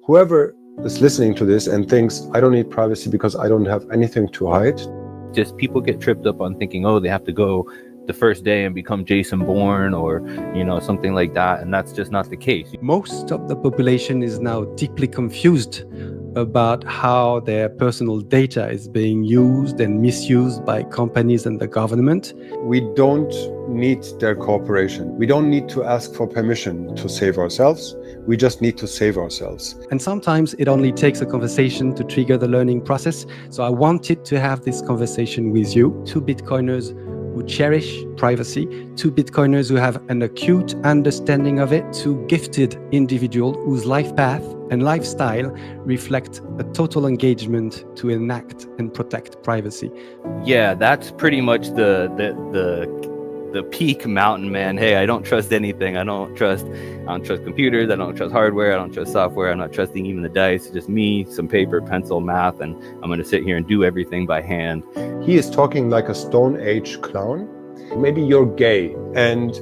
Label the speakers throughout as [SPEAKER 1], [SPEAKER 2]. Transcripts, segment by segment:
[SPEAKER 1] Whoever is listening to this and thinks, I don't need privacy because I don't have anything to hide.
[SPEAKER 2] Just people get tripped up on thinking, oh, they have to go the first day and become Jason Bourne or, something like that. And that's just not the case.
[SPEAKER 3] Most of the population is now deeply confused about how their personal data is being used and misused by companies and the government.
[SPEAKER 1] We don't need their cooperation. We don't need to ask for permission to save ourselves. We just need to save ourselves.
[SPEAKER 3] And sometimes it only takes a conversation to trigger the learning process. So I wanted to have this conversation with you, two Bitcoiners who cherish privacy, two Bitcoiners who have an acute understanding of it, two gifted individuals whose life path and lifestyle reflect a total engagement to enact and protect privacy.
[SPEAKER 2] Yeah, that's pretty much the peak mountain, man. Hey, I don't trust anything. I don't trust computers. I don't trust hardware. I don't trust software. I'm not trusting even the dice. It's just me, some paper, pencil, math, and I'm going to sit here and do everything by hand.
[SPEAKER 1] He is talking like a Stone Age clown. Maybe you're gay and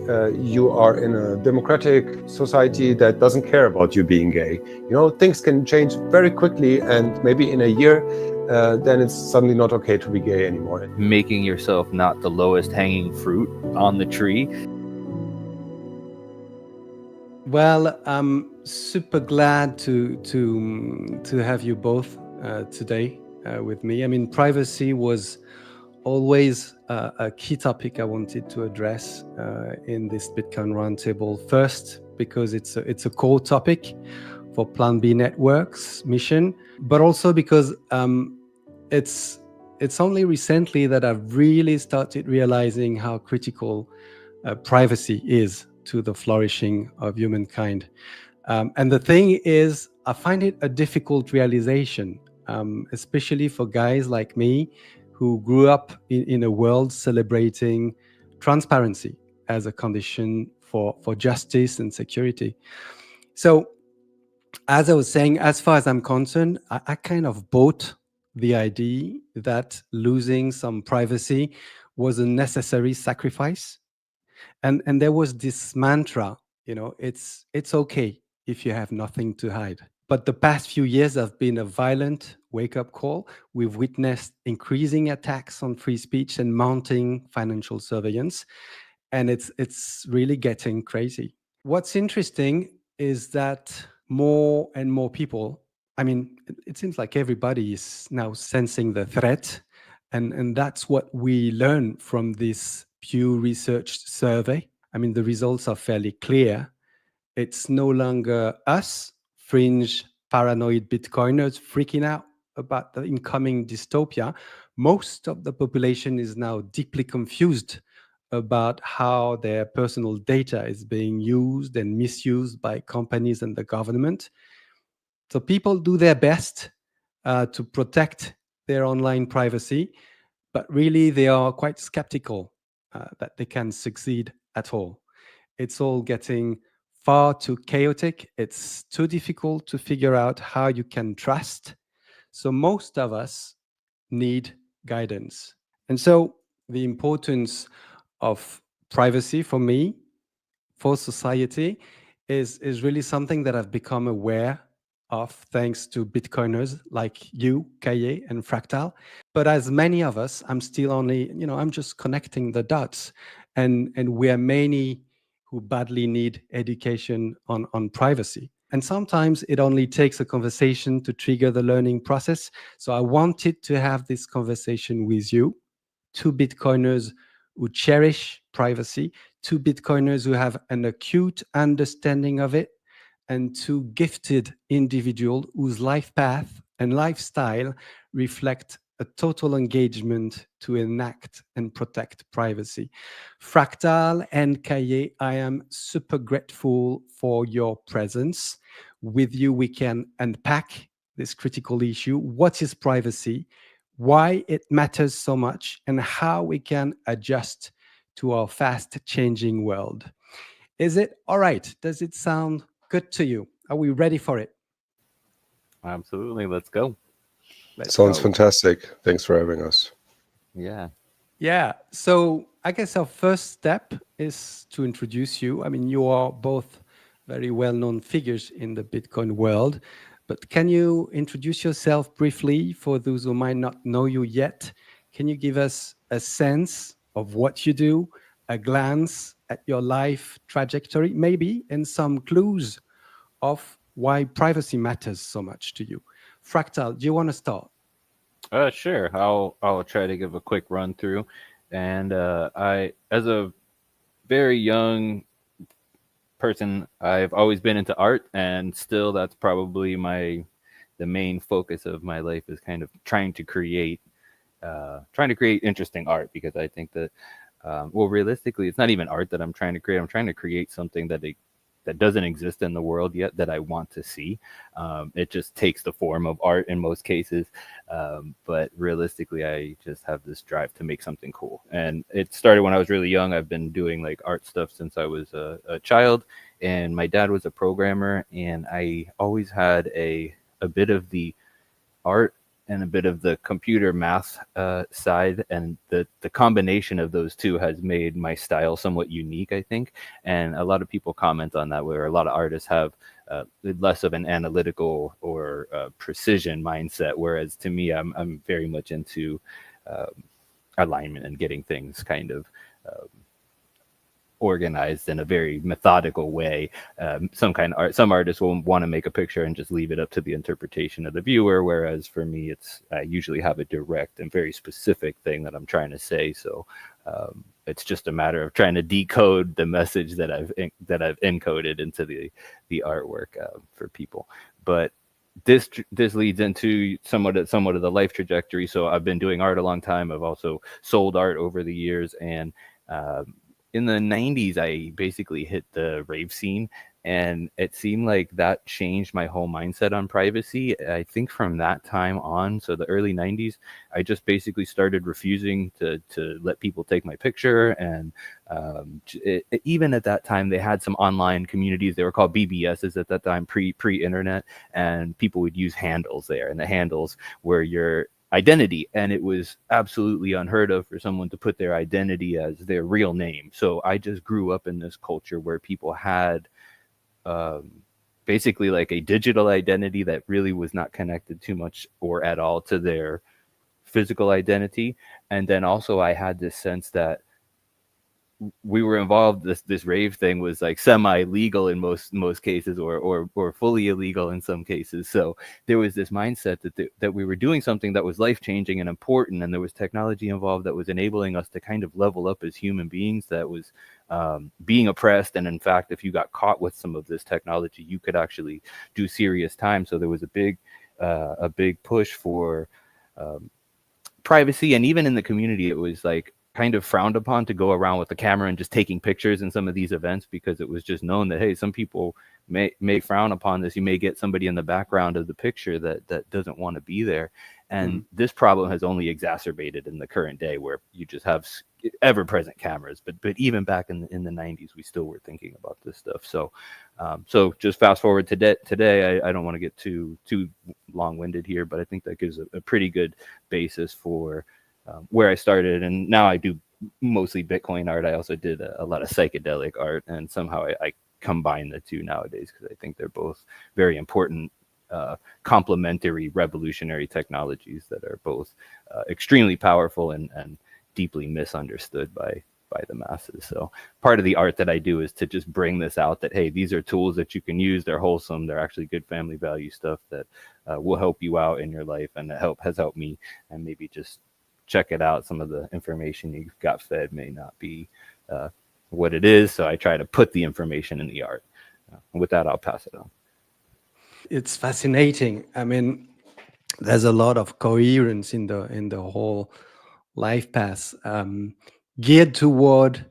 [SPEAKER 1] you are in a democratic society that doesn't care about you being gay. Things can change very quickly, and maybe in a year, then it's suddenly not okay to be gay anymore.
[SPEAKER 2] Making yourself not the lowest hanging fruit on the tree.
[SPEAKER 3] Well, I'm super glad to have you both today with me. I mean, privacy was always a key topic I wanted to address in this Bitcoin Roundtable. First, because it's a core topic for Plan B Network's mission, but also because it's only recently that I've really started realizing how critical privacy is to the flourishing of humankind. And the thing is, I find it a difficult realization, especially for guys like me who grew up in a world celebrating transparency as a condition for justice and security. So, as I was saying, as far as I'm concerned, I kind of bought the idea that losing some privacy was a necessary sacrifice. And there was this mantra, it's okay if you have nothing to hide. But the past few years have been a violent wake-up call. We've witnessed increasing attacks on free speech and mounting financial surveillance. And it's really getting crazy. What's interesting is that more and more people, it seems like everybody is now sensing the threat. And that's what we learn from this Pew Research survey. The results are fairly clear. It's no longer us, fringe, paranoid Bitcoiners freaking out about the incoming dystopia. Most of the population is now deeply confused about how their personal data is being used and misused by companies and the government. So people do their best to protect their online privacy, but really they are quite skeptical that they can succeed at all. It's all getting far too chaotic. It's too difficult to figure out how you can trust. So most of us need guidance. And so the importance of privacy for me, for society, is really something that I've become aware of thanks to Bitcoiners like you, Calle, and Fractal. But as many of us, I'm still only, I'm just connecting the dots. And we are many who badly need education on privacy. And sometimes it only takes a conversation to trigger the learning process. So I wanted to have this conversation with you, two Bitcoiners who cherish privacy, two Bitcoiners who have an acute understanding of it, and two gifted individuals whose life path and lifestyle reflect a total engagement to enact and protect privacy. Fractal and Calle, I am super grateful for your presence. With you, we can unpack this critical issue. What is privacy? Why it matters so much, and how we can adjust to our fast-changing world. Is it all right? Does it sound good to you? Are we ready for it?
[SPEAKER 2] Absolutely. Let's go.
[SPEAKER 1] Sounds fantastic. Thanks for having us.
[SPEAKER 3] Yeah. So I guess our first step is to introduce you. You are both very well-known figures in the Bitcoin world. But can you introduce yourself briefly for those who might not know you yet? Can you give us a sense of what you do, a glance at your life trajectory, maybe, and some clues of why privacy matters so much to you? Fractal, do you want to start?
[SPEAKER 2] Sure. I'll try to give a quick run through. And as a very young person, I've always been into art, and still that's probably the main focus of my life is kind of trying to create interesting art, because I think that well, realistically, it's not even art that I'm trying to create. I'm trying to create something that doesn't exist in the world yet that I want to see. It just takes the form of art in most cases. But realistically, I just have this drive to make something cool. And it started when I was really young. I've been doing like art stuff since I was a child. And my dad was a programmer, and I always had a bit of the art and a bit of the computer math side, and the combination of those two has made my style somewhat unique, I think. And a lot of people comment on that, where a lot of artists have less of an analytical or precision mindset, whereas to me, I'm very much into alignment and getting things kind of organized in a very methodical way. Some artists will want to make a picture and just leave it up to the interpretation of the viewer, whereas for me, I usually have a direct and very specific thing that I'm trying to say. So it's just a matter of trying to decode the message that I've encoded into the artwork for people. But this leads into somewhat of the life trajectory. So I've been doing art a long time. I've also sold art over the years, and in the 90s, I basically hit the rave scene, and it seemed like that changed my whole mindset on privacy. I think from that time on, so the early 90s, I just basically started refusing to let people take my picture. And even at that time, they had some online communities. They were called BBSs at that time, pre-internet, and people would use handles there, and the handles were your identity, and it was absolutely unheard of for someone to put their identity as their real name. So I just grew up in this culture where people had basically like a digital identity that really was not connected too much or at all to their physical identity. And then also I had this sense that we were involved, this rave thing was like semi-legal in most cases, or fully illegal in some cases. So there was this mindset that we were doing something that was life-changing and important, and there was technology involved that was enabling us to kind of level up as human beings, that was being oppressed. And in fact, if you got caught with some of this technology, you could actually do serious time. So there was a big push for privacy. And even in the community, it was like kind of frowned upon to go around with the camera and just taking pictures in some of these events, because it was just known that, hey, some people may frown upon this. You may get somebody in the background of the picture that doesn't want to be there. And this problem has only exacerbated in the current day, where you just have ever-present cameras. But even back in the 90s, we still were thinking about this stuff. So just fast forward to today. I don't want to get too long-winded here, but I think that gives a pretty good basis for where I started. And now I do mostly Bitcoin art. I also did a lot of psychedelic art, and somehow I combine the two nowadays, because I think they're both very important complementary revolutionary technologies that are both extremely powerful and deeply misunderstood by the masses. So part of the art that I do is to just bring this out, that, hey, these are tools that you can use. They're wholesome. They're actually good family value stuff that will help you out in your life, and has helped me. And maybe just check it out. Some of the information you got fed may not be what it is. So I try to put the information in the art. And with that, I'll pass it on.
[SPEAKER 3] It's fascinating. I mean, there's a lot of coherence in the whole life path, geared toward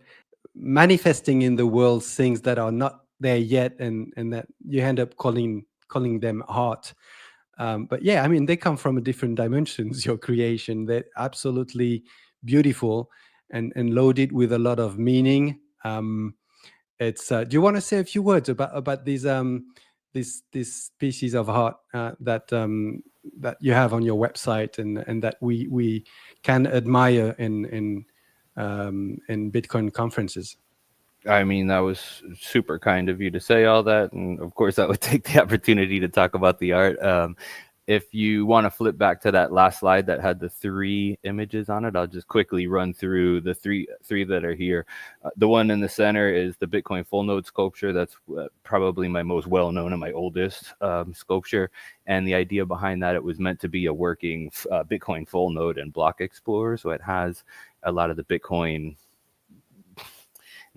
[SPEAKER 3] manifesting in the world things that are not there yet, and that you end up calling them art. But yeah, I mean, they come from a different dimensions. Your creation, they're absolutely beautiful and loaded with a lot of meaning. It's. Do you want to say a few words about these this species of art that you have on your website, and that we can admire in Bitcoin conferences?
[SPEAKER 2] I mean, that was super kind of you to say all that. And of course, I would take the opportunity to talk about the art. If you want to flip back to that last slide that had the 3 images on it, I'll just quickly run through the three that are here. The one in the center is the Bitcoin full node sculpture. That's probably my most well-known and my oldest sculpture. And the idea behind that, it was meant to be a working Bitcoin full node and block explorer. So it has a lot of the Bitcoin,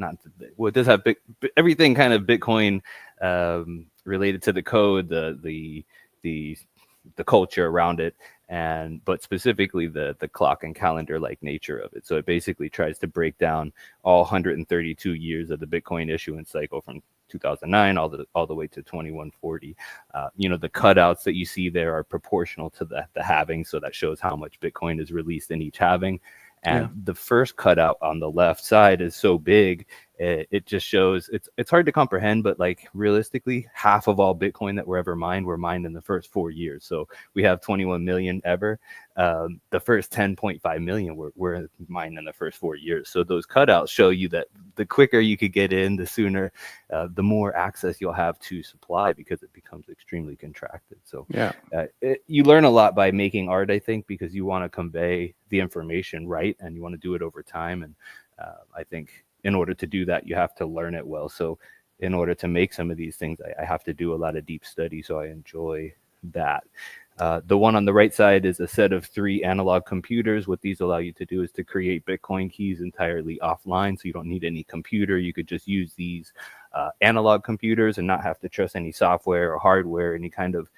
[SPEAKER 2] it does have everything kind of Bitcoin related to the code, the culture around it, but specifically the clock and calendar like nature of it. So it basically tries to break down all 132 years of the Bitcoin issuance cycle from 2009 all the way to 2140. The cutouts that you see there are proportional to the halving, so that shows how much Bitcoin is released in each halving. And the first cutout on the left side is so big, it just shows it's hard to comprehend, but like realistically, half of all Bitcoin that were ever mined were mined in the first 4 years. So we have 21 million ever. The first 10.5 million were mined in the first 4 years. So those cutouts show you that the quicker you could get in, the sooner, the more access you'll have to supply, because it becomes extremely contracted. So you learn a lot by making art, I think, because you want to convey the information right, and you want to do it over time. And I think in order to do that, you have to learn it well. So in order to make some of these things, I have to do a lot of deep study. So I enjoy that. The one on the right side is a set of 3 analog computers. What these allow you to do is to create Bitcoin keys entirely offline. So you don't need any computer. You could just use these analog computers and not have to trust any software or hardware, any kind of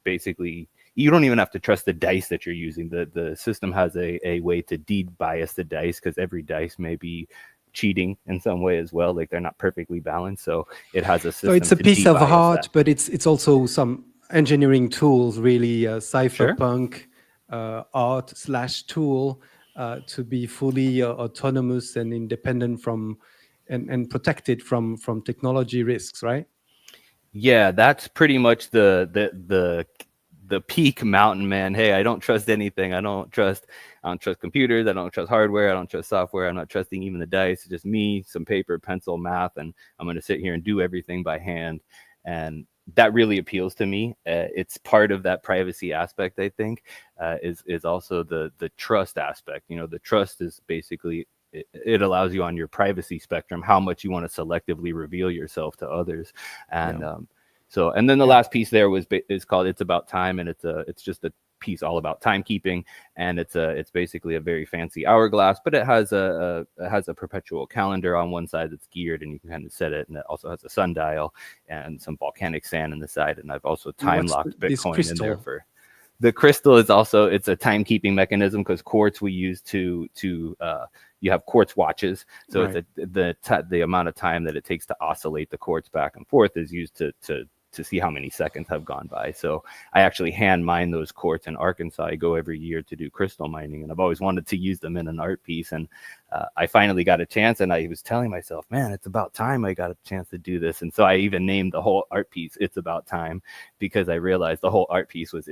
[SPEAKER 2] basically, you don't even have to trust the dice that you're using. The system has a way to de-bias the dice, because every dice may be cheating in some way as well. Like they're not perfectly balanced. So it has a system.
[SPEAKER 3] So it's a piece of art, but it's also some engineering tools, really, cypherpunk art/tool to be fully autonomous and independent from and protected from technology risks, right?
[SPEAKER 2] Yeah, that's pretty much the peak mountain man. Hey, I don't trust anything. I don't trust computers. I don't trust hardware. I don't trust software. I'm not trusting even the dice. It's just me, some paper, pencil, math, and I'm going to sit here and do everything by hand. And that really appeals to me. It's part of that privacy aspect, I think, is also the trust aspect. The trust is basically, it allows you on your privacy spectrum how much you want to selectively reveal yourself to others. And and then the last piece there is called It's About Time, and it's just a piece all about timekeeping, and it's basically a very fancy hourglass, but it has a perpetual calendar on one side that's geared, and you can kind of set it, and it also has a sundial and some volcanic sand in the side. And I've also time locked Bitcoin in there for the crystal. Is also, it's a timekeeping mechanism, because quartz we use to you have quartz watches, so right. It's the amount of time that it takes to oscillate the quartz back and forth is used to see how many seconds have gone by. So I actually hand mine those quartz in Arkansas. I go every year to do crystal mining, and I've always wanted to use them in an art piece. And I finally got a chance, and I was telling myself, man, it's about time I got a chance to do this. And so I even named the whole art piece It's About Time, because I realized the whole art piece was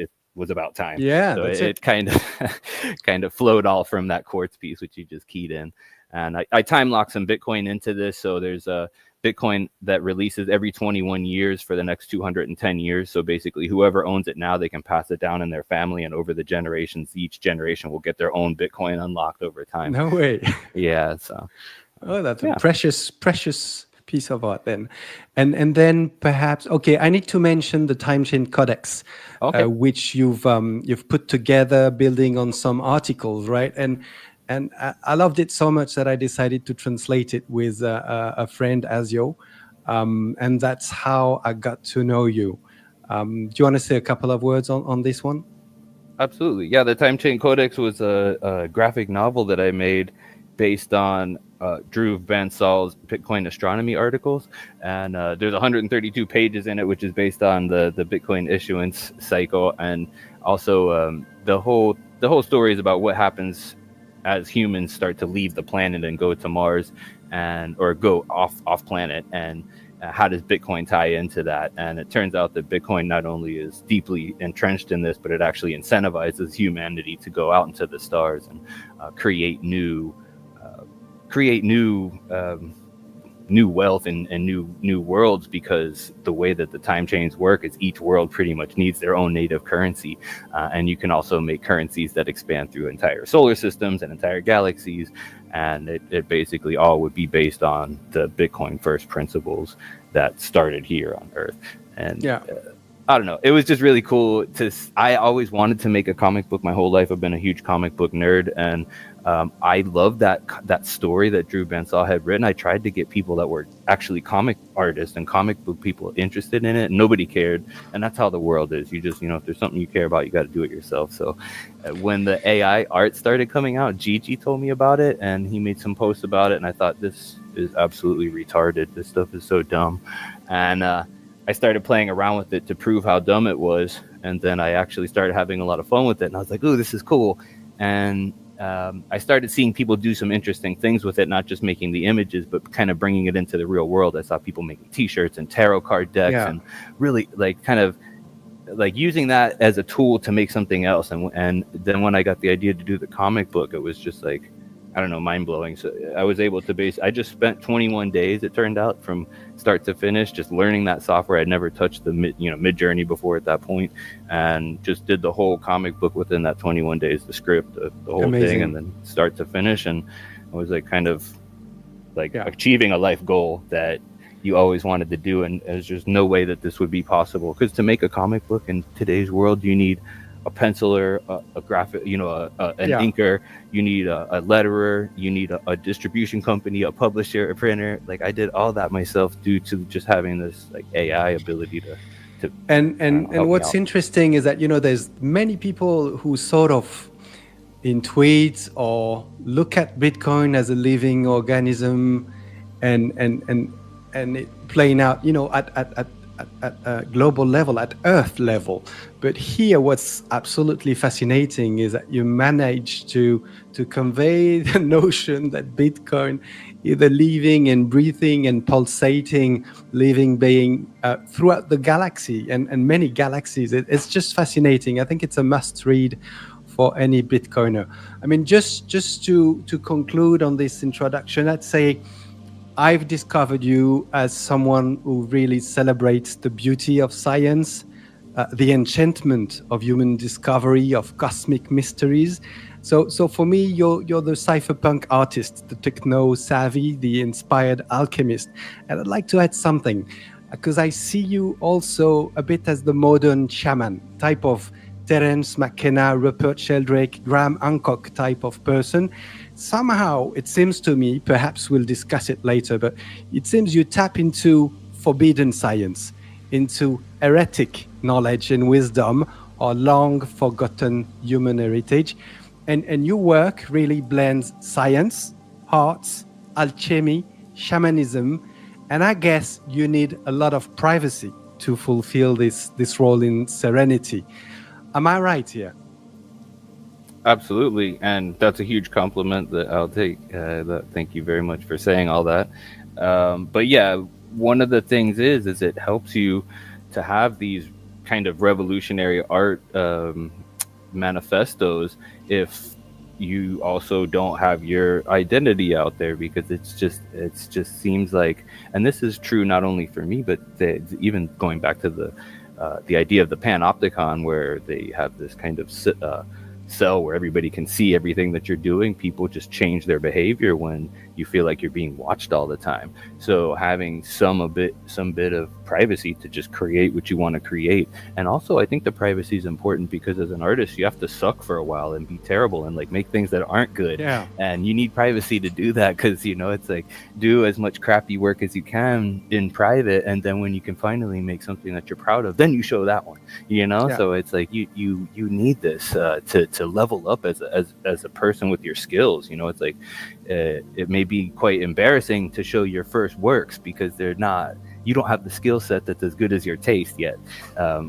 [SPEAKER 2] about time.
[SPEAKER 3] Yeah,
[SPEAKER 2] so it kind of flowed all from that quartz piece, which you just keyed in. And I time lock some Bitcoin into this. So there's a Bitcoin that releases every 21 years for the next 210 years. So basically, whoever owns it now, they can pass it down in their family, and over the generations, each generation will get their own Bitcoin unlocked over time.
[SPEAKER 3] No way.
[SPEAKER 2] Yeah. So.
[SPEAKER 3] That's a precious piece of art then. And then perhaps, I need to mention the Timechain Codex, which you've put together building on some articles, right? And I loved it so much that I decided to translate it with a friend, Azio. And that's how I got to know you. Do you want to say a couple of words on this one?
[SPEAKER 2] Absolutely. Yeah, the Timechain Codex was a graphic novel that I made based on Drew Van Saal's Bitcoin astronomy articles. And there's 132 pages in it, which is based on the Bitcoin issuance cycle. And also the whole story is about what happens as humans start to leave the planet and go to Mars or go off planet, and how does Bitcoin tie into that? And it turns out that Bitcoin not only is deeply entrenched in this, but it actually incentivizes humanity to go out into the stars and create new create new wealth and new worlds, because the way that the time chains work is each world pretty much needs their own native currency, and you can also make currencies that expand through entire solar systems and entire galaxies, and it basically all would be based on the Bitcoin first principles that started here on Earth. And I don't know, it was just really cool I always wanted to make a comic book my whole life. I've been a huge comic book nerd, and I love that story that Drew Bensall had written. I tried to get people that were actually comic artists and comic book people interested in it, and nobody cared. And that's how the world is. You just, if there's something you care about, you got to do it yourself. So when the AI art started coming out, Gigi told me about it, and he made some posts about it, and I thought, this is absolutely retarded. This stuff is so dumb. And I started playing around with it to prove how dumb it was, and then I actually started having a lot of fun with it, and I was like, ooh, this is cool. And I started seeing people do some interesting things with it, not just making the images, but kind of bringing it into the real world. I saw people making t-shirts and tarot card decks, and really kind of using that as a tool to make something else. And then when I got the idea to do the comic book, it was just I don't know, mind-blowing. So I was able to I just spent 21 days, it turned out, from start to finish, just learning that software. I'd never touched the Mid-Journey before at that point, and just did the whole comic book within that 21 days, the script, the whole thing, and then start to finish. And I was achieving a life goal that you always wanted to do. And there's just no way that this would be possible, because to make a comic book in today's world, you need a penciler, a graphic, an inker, you need a letterer, you need a distribution company, a publisher, a printer. I did all that myself due to just having this AI ability to
[SPEAKER 3] and what's interesting is that there's many people who sort of intuit or look at Bitcoin as a living organism, and it playing out at a global level, at Earth level. But here, what's absolutely fascinating is that you manage to convey the notion that Bitcoin is a living and breathing and pulsating living being throughout the galaxy and many galaxies. It's just fascinating. I think it's a must read for any Bitcoiner. I mean, just to conclude on this introduction, I'd say I've discovered you as someone who really celebrates the beauty of science, the enchantment of human discovery, of cosmic mysteries. So for me, you're the cypherpunk artist, the techno savvy, the inspired alchemist. And I'd like to add something, because I see you also a bit as the modern shaman, type of Terence McKenna, Rupert Sheldrake, Graham Hancock type of person. Somehow, it seems to me, perhaps we'll discuss it later, but it seems you tap into forbidden science, into heretic knowledge and wisdom, or long forgotten human heritage. And your work really blends science, arts, alchemy, shamanism, and I guess you need a lot of privacy to fulfill this role in Serenity. Am I right here?
[SPEAKER 2] Absolutely, and that's a huge compliment that I'll take. Thank you very much for saying all that. But yeah, one of the things is it helps you to have these kind of revolutionary art manifestos if you also don't have your identity out there, because it's just seems like, and this is true not only for me, but even going back to the idea of the panopticon, where they have this kind of cell where everybody can see everything that you're doing. People just change their behavior when you feel like you're being watched all the time. So having some bit of privacy to just create what you want to create. And also I think the privacy is important, because as an artist you have to suck for a while and be terrible and make things that aren't good. And you need privacy to do that, because it's do as much crappy work as you can in private, and then when you can finally make something that you're proud of, then you show that one. So it's you need this to level up as a person with your skills. It may be quite embarrassing to show your first works, because you don't have the skill set that's as good as your taste yet.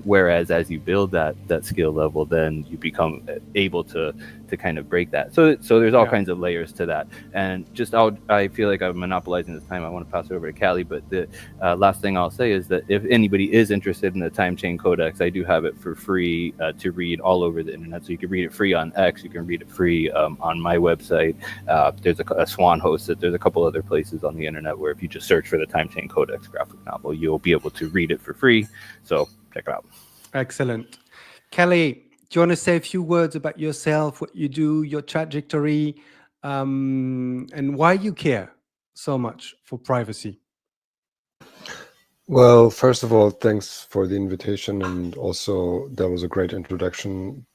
[SPEAKER 2] Whereas as you build that skill level, then you become able to to kind of break that. So there's all
[SPEAKER 3] Yeah.
[SPEAKER 2] kinds of layers to that. And just I feel like I'm monopolizing this time. I want to pass it over to Calle, but the last thing I'll say is that if anybody is interested in the Timechain Codex, I do have it for free to read all over the internet. So you can read it free on X, you can read it free on my website. There's a Swan hosts it. There's a couple other places on the internet where if you just search for the Timechain Codex graphic novel, you'll be able to read it for free. So check it out.
[SPEAKER 3] Excellent. Calle, do you want to say a few words about yourself, what you do, your trajectory, and why you care so much for privacy?
[SPEAKER 1] Well, first of all, thanks for the invitation, and also that was a great introduction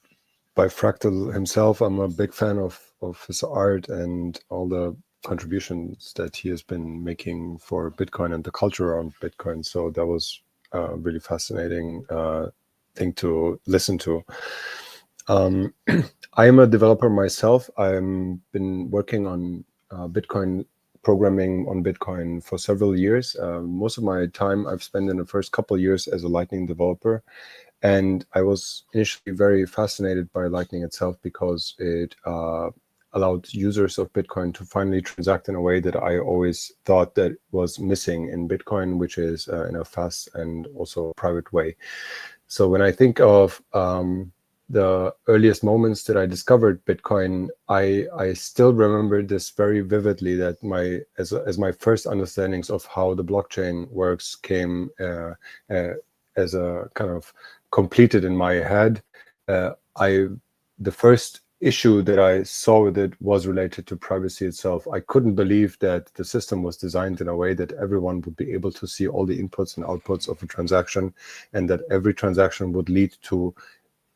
[SPEAKER 1] by Fractal himself. I'm a big fan of his art and all the contributions that he has been making for Bitcoin and the culture around Bitcoin. So that was a really fascinating thing to listen to. I am a developer myself. I've been working on Bitcoin programming on Bitcoin for several years. Most of my time I've spent in the first couple of years as a Lightning developer. And I was initially very fascinated by Lightning itself because it allowed users of Bitcoin to finally transact in a way that I always thought that was missing in Bitcoin, which is in a fast and also private way. So when I think of the earliest moments that I discovered Bitcoin, I still remember this very vividly, that as my first understandings of how the blockchain works came as a kind of completed in my head. The first issue that I saw with it was related to privacy itself. I couldn't believe that the system was designed in a way that everyone would be able to see all the inputs and outputs of a transaction, and that every transaction would lead to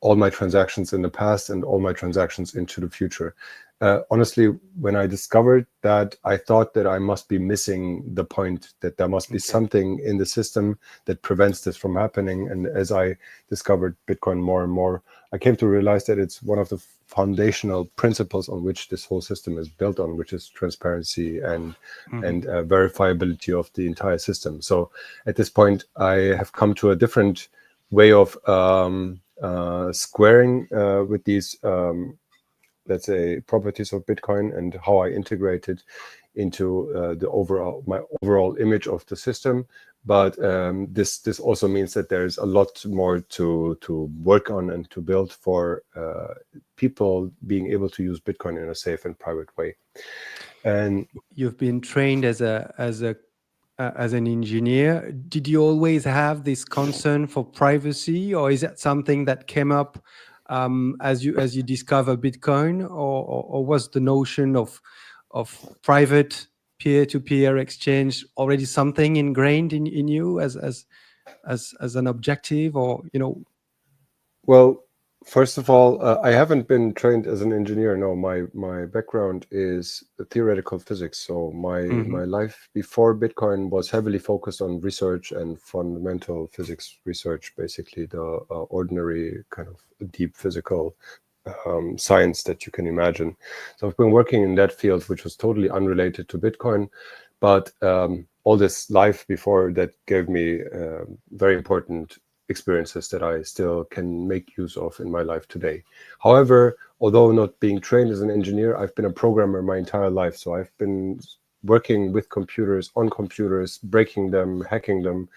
[SPEAKER 1] all my transactions in the past and all my transactions into the future. Honestly, when I discovered that, I thought that I must be missing the point, that there must be something in the system that prevents this from happening. And as I discovered Bitcoin more and more, I came to realize that it's one of the foundational principles on which this whole system is built on, which is transparency and verifiability of the entire system. So at this point, I have come to a different way of squaring with these let's say properties of Bitcoin and how I integrate it into my overall image of the system. But this also means that there's a lot more to work on and to build for people being able to use Bitcoin in a safe and private way. And
[SPEAKER 3] you've been trained as an engineer. Did you always have this concern for privacy, or is that something that came up as you discover Bitcoin, or was the notion of private peer-to-peer exchange already something ingrained in you as an objective, or
[SPEAKER 1] Well, first of all, I haven't been trained as an engineer. No, my background is theoretical physics. So my life before Bitcoin was heavily focused on research and fundamental physics research, basically the ordinary kind of deep physical science that you can imagine. So I've been working in that field, which was totally unrelated to Bitcoin. But all this life before that gave me very important experiences that I still can make use of in my life today. However, although not being trained as an engineer, I've been a programmer my entire life. So I've been working with computers, on computers, breaking them, hacking them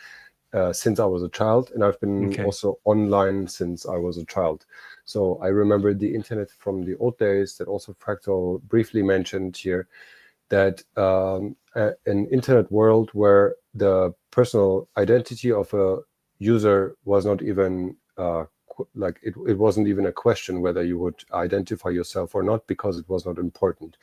[SPEAKER 1] since I was a child. And I've been also online since I was a child. So I remember the internet from the old days that also Fractal briefly mentioned here, that an internet world where the personal identity of a user was not even it wasn't even a question whether you would identify yourself or not, because it was not important.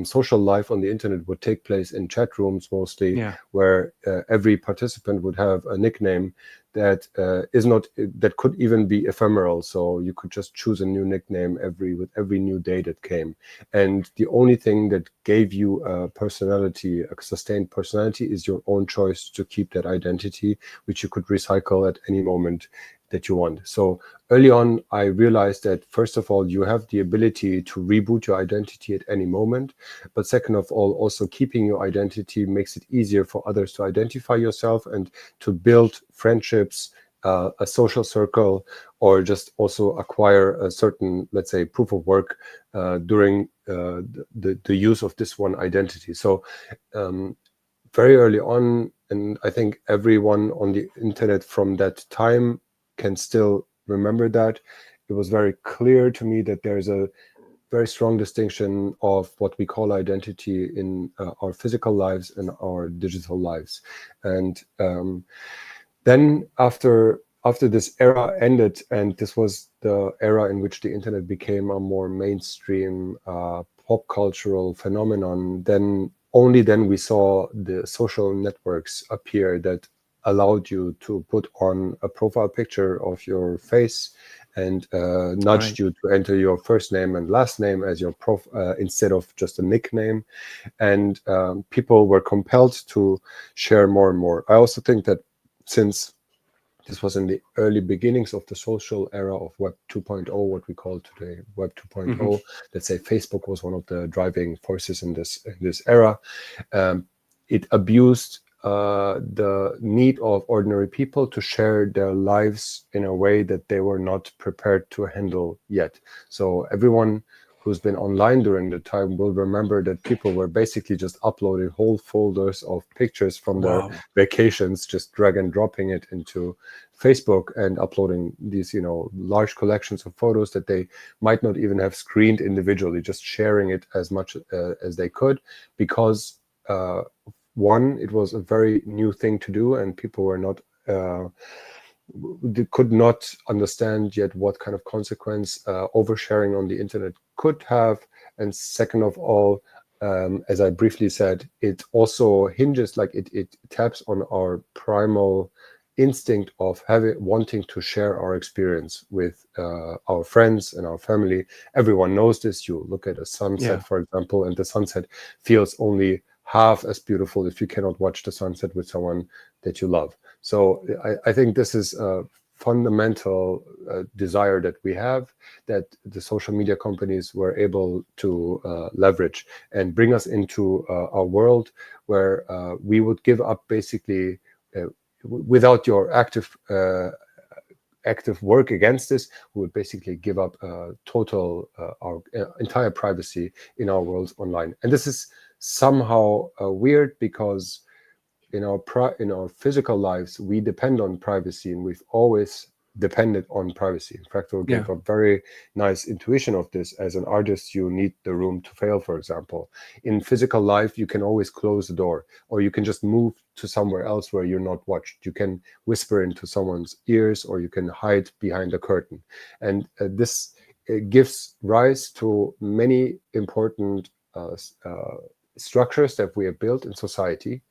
[SPEAKER 1] Social life on the internet would take place in chat rooms mostly, where every participant would have a nickname that that could even be ephemeral. So you could just choose a new nickname with every new day that came. And the only thing that gave you a personality, a sustained personality, is your own choice to keep that identity, which you could recycle at any moment that you want. So early on, I realized that first of all, you have the ability to reboot your identity at any moment. But second of all, also keeping your identity makes it easier for others to identify yourself and to build friendships a social circle, or just also acquire a certain, let's say, proof of work during the use of this one identity. So very early on, and I think everyone on the internet from that time can still remember that, it was very clear to me that there's a very strong distinction of what we call identity in our physical lives and our digital lives. And then after this era ended, and this was the era in which the internet became a more mainstream pop cultural phenomenon, then only then we saw the social networks appear that allowed you to put on a profile picture of your face and nudged you to enter your first name and last name as your instead of just a nickname. And people were compelled to share more and more. I also think that since this was in the early beginnings of the social era of Web 2.0, what we call today Web 2.0, let's say Facebook was one of the driving forces in this era. It abused the need of ordinary people to share their lives in a way that they were not prepared to handle yet. So everyone who's been online during the time will remember that people were basically just uploading whole folders of pictures from their vacations, just drag and dropping it into Facebook and uploading these, large collections of photos that they might not even have screened individually, just sharing it as much as they could, because one, it was a very new thing to do, and people were not they could not understand yet what kind of consequence oversharing on the internet could have. And second of all, as I briefly said, it also hinges, like it taps on our primal instinct of wanting to share our experience with our friends and our family. Everyone knows this. You look at a sunset, for example, and the sunset feels only half as beautiful if you cannot watch the sunset with someone that you love. So I think this is a fundamental desire that we have, that the social media companies were able to leverage and bring us into a world where we would give up basically, without your active work against this, we would basically give up total our entire privacy in our worlds online. And this is somehow weird, because in our physical lives we depend on privacy, and we've always depended on privacy. Fractal gave a very nice intuition of this. As an artist, you need the room to fail, for example. In physical life, you can always close the door, or you can just move to somewhere else where you're not watched. You can whisper into someone's ears, or you can hide behind a curtain. And this gives rise to many important structures that we have built in society,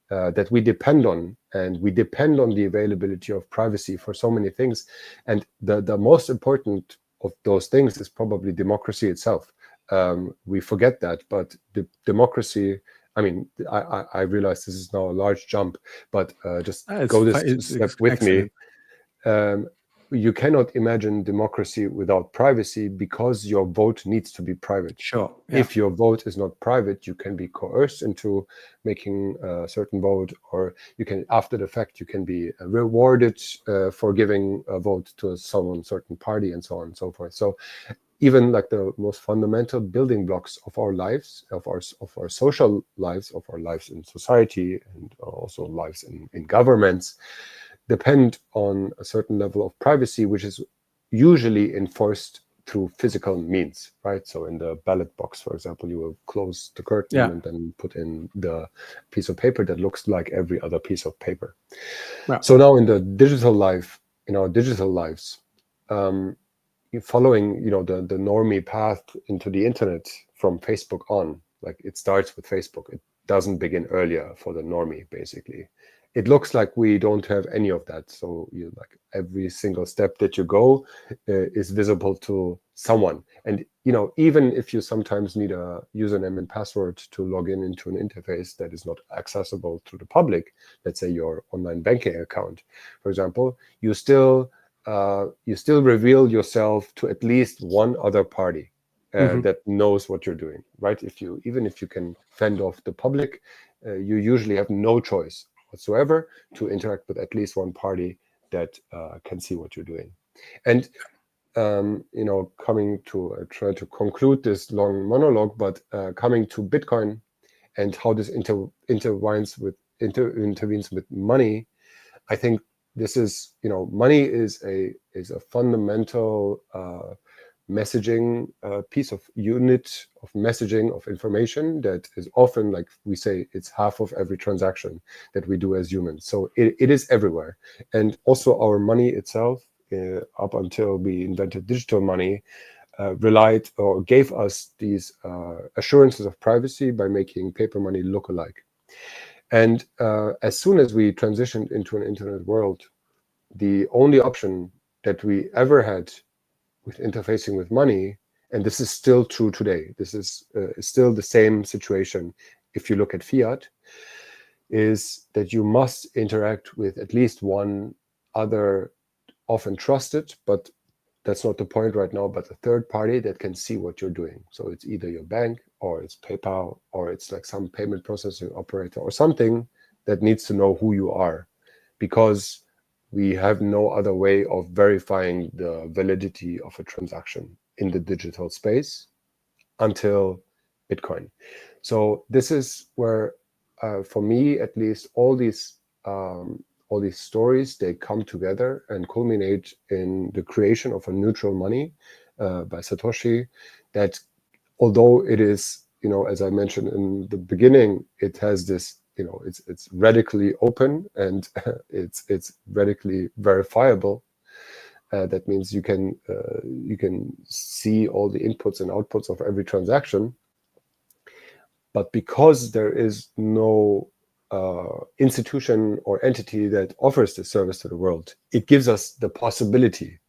[SPEAKER 1] that we depend on, and we depend on the availability of privacy for so many things. And the most important of those things is probably democracy itself. We forget that, but the democracy, I mean, I realize this is now a large jump, but just go this step with me. You cannot imagine democracy without privacy, because your vote needs to be private. If your vote is not private, you can be coerced into making a certain vote, or you can, after the fact, you can be rewarded for giving a vote to someone, certain party, and so on and so forth. So even like the most fundamental building blocks of our lives, of our social lives, of our lives in society, and also lives in governments, depend on a certain level of privacy, which is usually enforced through physical means, right? So in the ballot box, for example, you will close the curtain and then put in the piece of paper that looks like every other piece of paper. So now in the digital life, in our digital lives, following the normie path into the internet from Facebook on, like it starts with Facebook. It doesn't begin earlier for the normie, basically. It looks like we don't have any of that. So like every single step that you go is visible to someone. And even if you sometimes need a username and password to log into an interface that is not accessible to the public, let's say your online banking account, for example, you still reveal yourself to at least one other party that knows what you're doing, right? Even if you can fend off the public, you usually have no choice whatsoever to interact with at least one party that can see what you're doing. And coming to try to conclude this long monologue, but coming to Bitcoin and how this intervenes with money, I think this is, money is a fundamental messaging piece of unit of messaging of information that is often, like we say, it's half of every transaction that we do as humans. So it is everywhere. And also our money itself, up until we invented digital money, relied or gave us these assurances of privacy by making paper money look alike. And as soon as we transitioned into an internet world, the only option that we ever had with interfacing with money, and this is still true today, this is still the same situation if you look at fiat, is that you must interact with at least one other, often trusted, but that's not the point right now, but a third party that can see what you're doing. So it's either your bank, or it's PayPal, or it's like some payment processing operator or something that needs to know who you are, because we have no other way of verifying the validity of a transaction in the digital space until Bitcoin. So this is where, for me at least, all these stories, they come together and culminate in the creation of a neutral money by Satoshi, that although it is, as I mentioned in the beginning, it has this, it's radically open and it's radically verifiable. That means you can see all the inputs and outputs of every transaction. But because there is no institution or entity that offers this service to the world, it gives us the possibility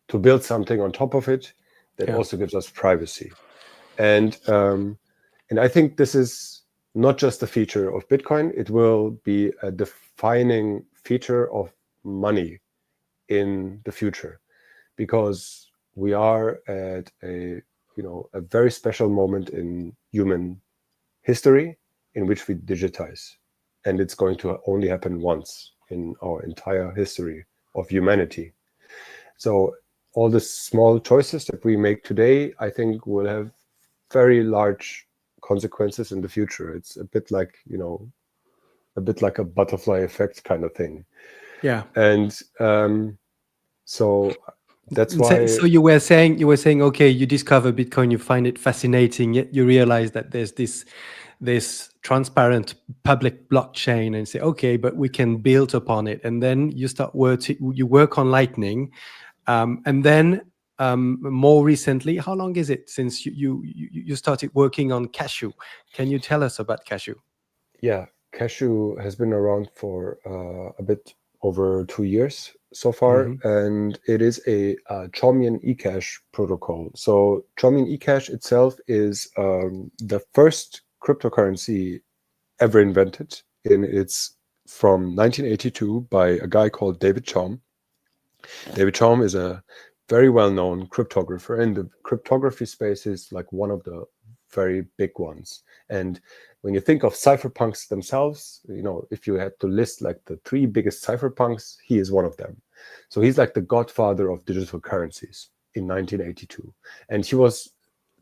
[SPEAKER 1] to build something on top of it that also gives us privacy. And I think this is not just a feature of Bitcoin, it will be a defining feature of money in the future, because we are at a very special moment in human history in which we digitize. And it's going to only happen once in our entire history of humanity. So all the small choices that we make today, I think, will have very large consequences in the future. It's a bit like, a butterfly effect kind of thing.
[SPEAKER 3] Yeah.
[SPEAKER 1] And so that's why.
[SPEAKER 3] So you were saying, okay, you discover Bitcoin, you find it fascinating, yet you realize that there's this transparent public blockchain, and say, okay, but we can build upon it. And then you start you work on Lightning, and then more recently, how long is it since you started working on Cashu? Can you tell us about Cashu?
[SPEAKER 1] Yeah, Cashu has been around for a bit over 2 years so far, and it is a Chaumian eCash protocol. So Chaumian eCash itself is the first cryptocurrency ever invented, and it's from 1982 by a guy called David Chaum. David Chaum is a very well-known cryptographer, and the cryptography space is like one of the very big ones. And when you think of cypherpunks themselves, if you had to list like the 3 biggest cypherpunks, he is one of them. So he's like the godfather of digital currencies in 1982. And he was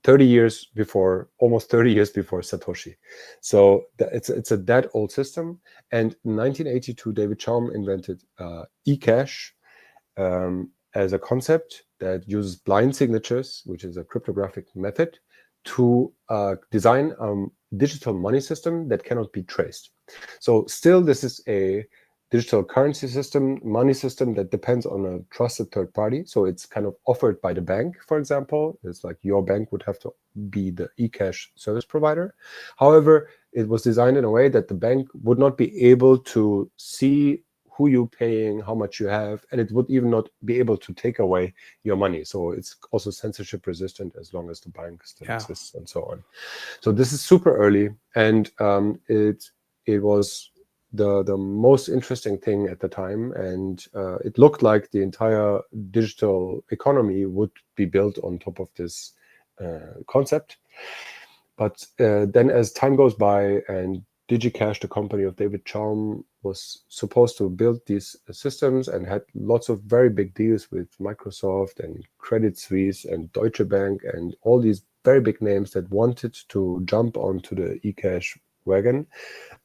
[SPEAKER 1] almost 30 years before Satoshi. So it's a that old system. And in 1982, David Chaum invented eCash as a concept that uses blind signatures, which is a cryptographic method, to design a digital money system that cannot be traced. So still, this is a digital currency system, money system that depends on a trusted third party. So it's kind of offered by the bank, for example. It's like your bank would have to be the eCash service provider. However, it was designed in a way that the bank would not be able to see who you're paying, how much you have, and it would even not be able to take away your money. So it's also censorship resistant as long as the bank still exists and so on. So this is super early, and it was the most interesting thing at the time, and it looked like the entire digital economy would be built on top of this concept. But then as time goes by and DigiCash, the company of David Chaum, was supposed to build these systems and had lots of very big deals with Microsoft and Credit Suisse and Deutsche Bank and all these very big names that wanted to jump onto the eCash wagon.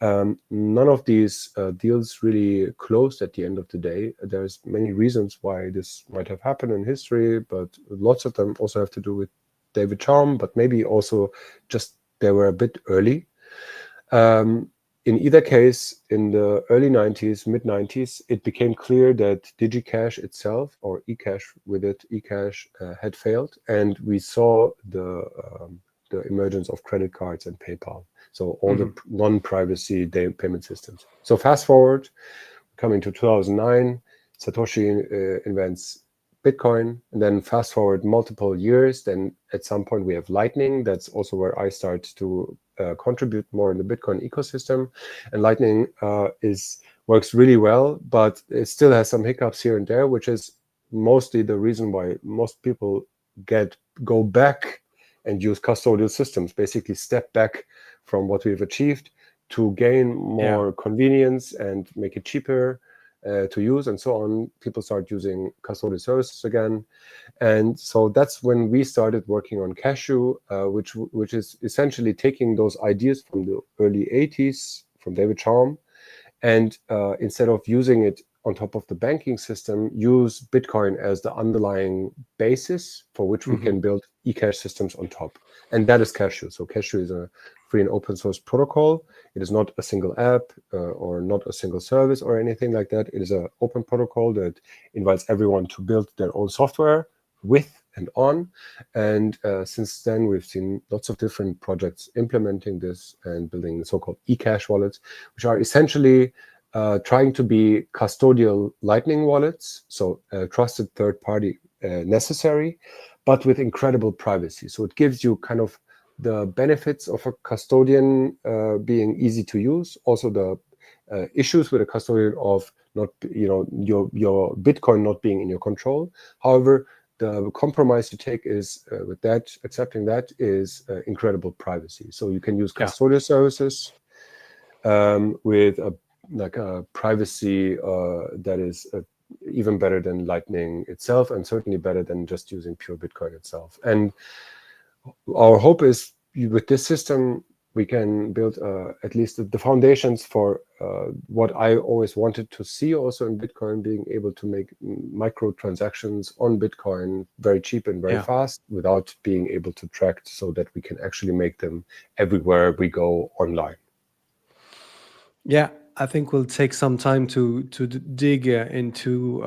[SPEAKER 1] None of these deals really closed at the end of the day. There's many reasons why this might have happened in history, but lots of them also have to do with David Chaum, but maybe also just they were a bit early. In either case, in the early 90s, mid 90s, it became clear that DigiCash itself, or eCash with it, eCash, had failed, and we saw the emergence of credit cards and PayPal. So all the non-privacy payment systems. So fast forward, coming to 2009, Satoshi invents Bitcoin, and then fast forward multiple years, then at some point we have Lightning. That's also where I start to contribute more in the Bitcoin ecosystem. And Lightning works really well, but it still has some hiccups here and there, which is mostly the reason why most people go back and use custodial systems, basically step back from what we've achieved to gain more convenience and make it cheaper to use and so on. People start using custodial services again. And so that's when we started working on Cashu, which is essentially taking those ideas from the early 80s from David Chaum, and instead of using it on top of the banking system, use Bitcoin as the underlying basis for which we can build eCash systems on top. And that is Cashu. So Cashu is a free and open source protocol. It is not a single app or not a single service or anything like that. It is an open protocol that invites everyone to build their own software with and on. And since then, we've seen lots of different projects implementing this and building the so-called eCash wallets, which are essentially trying to be custodial Lightning wallets, so trusted third party necessary, but with incredible privacy. So it gives you kind of the benefits of a custodian being easy to use, also the issues with a custodian of not, your Bitcoin not being in your control. However, the compromise you take is with that, accepting that is incredible privacy. So you can use custodial services with a privacy that is even better than Lightning itself, and certainly better than just using pure Bitcoin itself. And our hope is with this system, we can build at least the foundations for what I always wanted to see also in Bitcoin, being able to make micro transactions on Bitcoin very cheap and very fast without being able to track, so that we can actually make them everywhere we go online.
[SPEAKER 3] Yeah, I think we'll take some time to dig into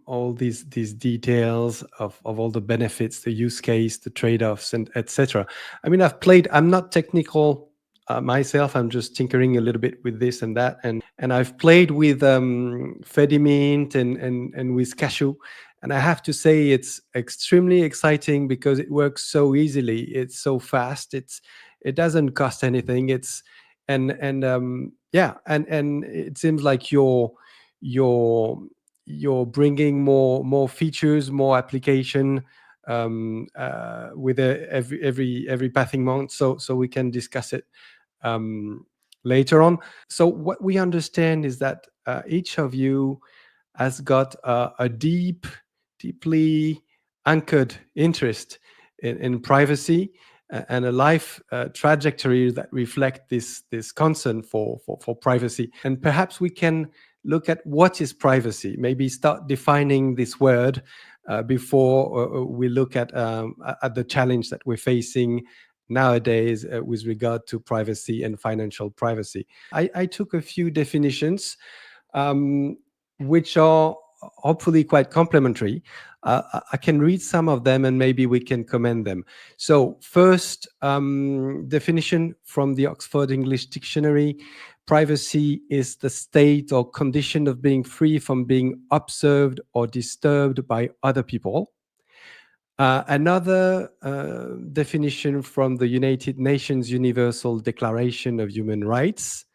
[SPEAKER 3] all these details of all the benefits, the use case, the trade-offs, and etc. I mean, I'm not technical myself. I'm just tinkering a little bit with this and that, and I've played with Fedimint and with Cashu, and I have to say it's extremely exciting because it works so easily. It's so fast. It doesn't cost anything. And it seems like you're bringing more features, more application with every passing month. So we can discuss it later on. So what we understand is that each of you has got a deeply anchored interest in privacy and a life trajectory that reflect this concern for privacy. And perhaps we can look at what is privacy, maybe start defining this word before we look at the challenge that we're facing nowadays with regard to privacy and financial privacy. I took a few definitions which are hopefully quite complementary. I can read some of them and maybe we can comment them. So first definition from the Oxford English Dictionary: privacy is the state or condition of being free from being observed or disturbed by other people. Another definition from the United Nations Universal Declaration of Human Rights,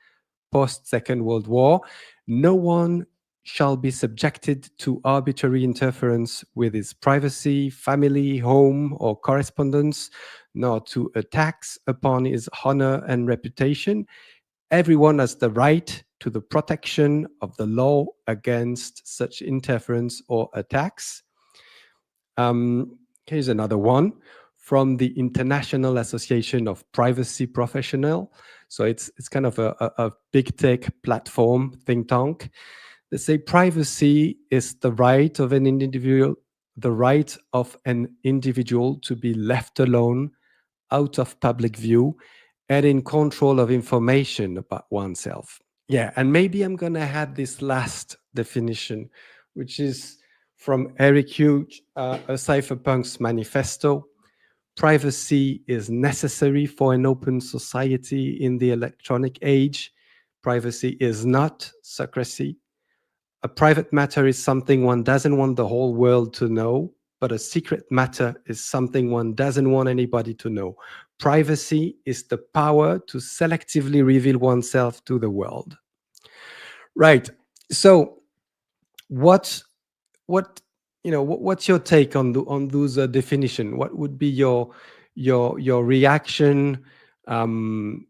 [SPEAKER 3] post-Second World War: no one shall be subjected to arbitrary interference with his privacy, family, home, or correspondence, nor to attacks upon his honor and reputation, everyone has the right to the protection of the law against such interference or attacks. Here's another one from the International Association of Privacy Professionals. So it's kind of a big tech platform think tank. They say privacy is the right of an individual, to be left alone, out of public view, and in control of information about oneself. Yeah, and maybe I'm going to add this last definition, which is from Eric Hughes, a cypherpunk's manifesto. Privacy is necessary for an open society in the electronic age. Privacy is not secrecy. A private matter is something one doesn't want the whole world to know, but a secret matter is something one doesn't want anybody to know. Privacy is the power to selectively reveal oneself to the world. Right. So, what's your take on those definition? What would be your reaction? Looking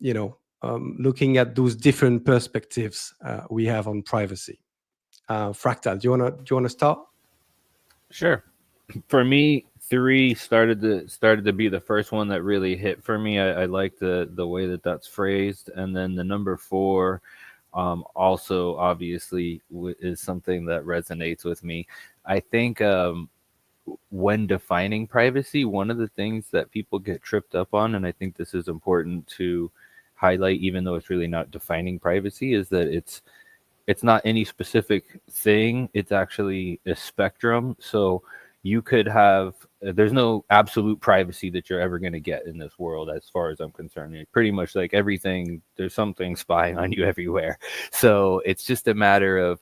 [SPEAKER 3] at those different perspectives we have on privacy. Fractal, do you wanna start?
[SPEAKER 2] Sure. For me, 3 started to be the first one that really hit for me. I like the way that that's phrased, and then the number 4 also obviously is something that resonates with me. I think when defining privacy, one of the things that people get tripped up on, and I think this is important to highlight, even though it's really not defining privacy, is that it's not any specific thing. It's actually a spectrum. So you could have, there's no absolute privacy that you're ever going to get in this world, as far as I'm concerned. Pretty much like everything, there's something spying on you everywhere. So it's just a matter of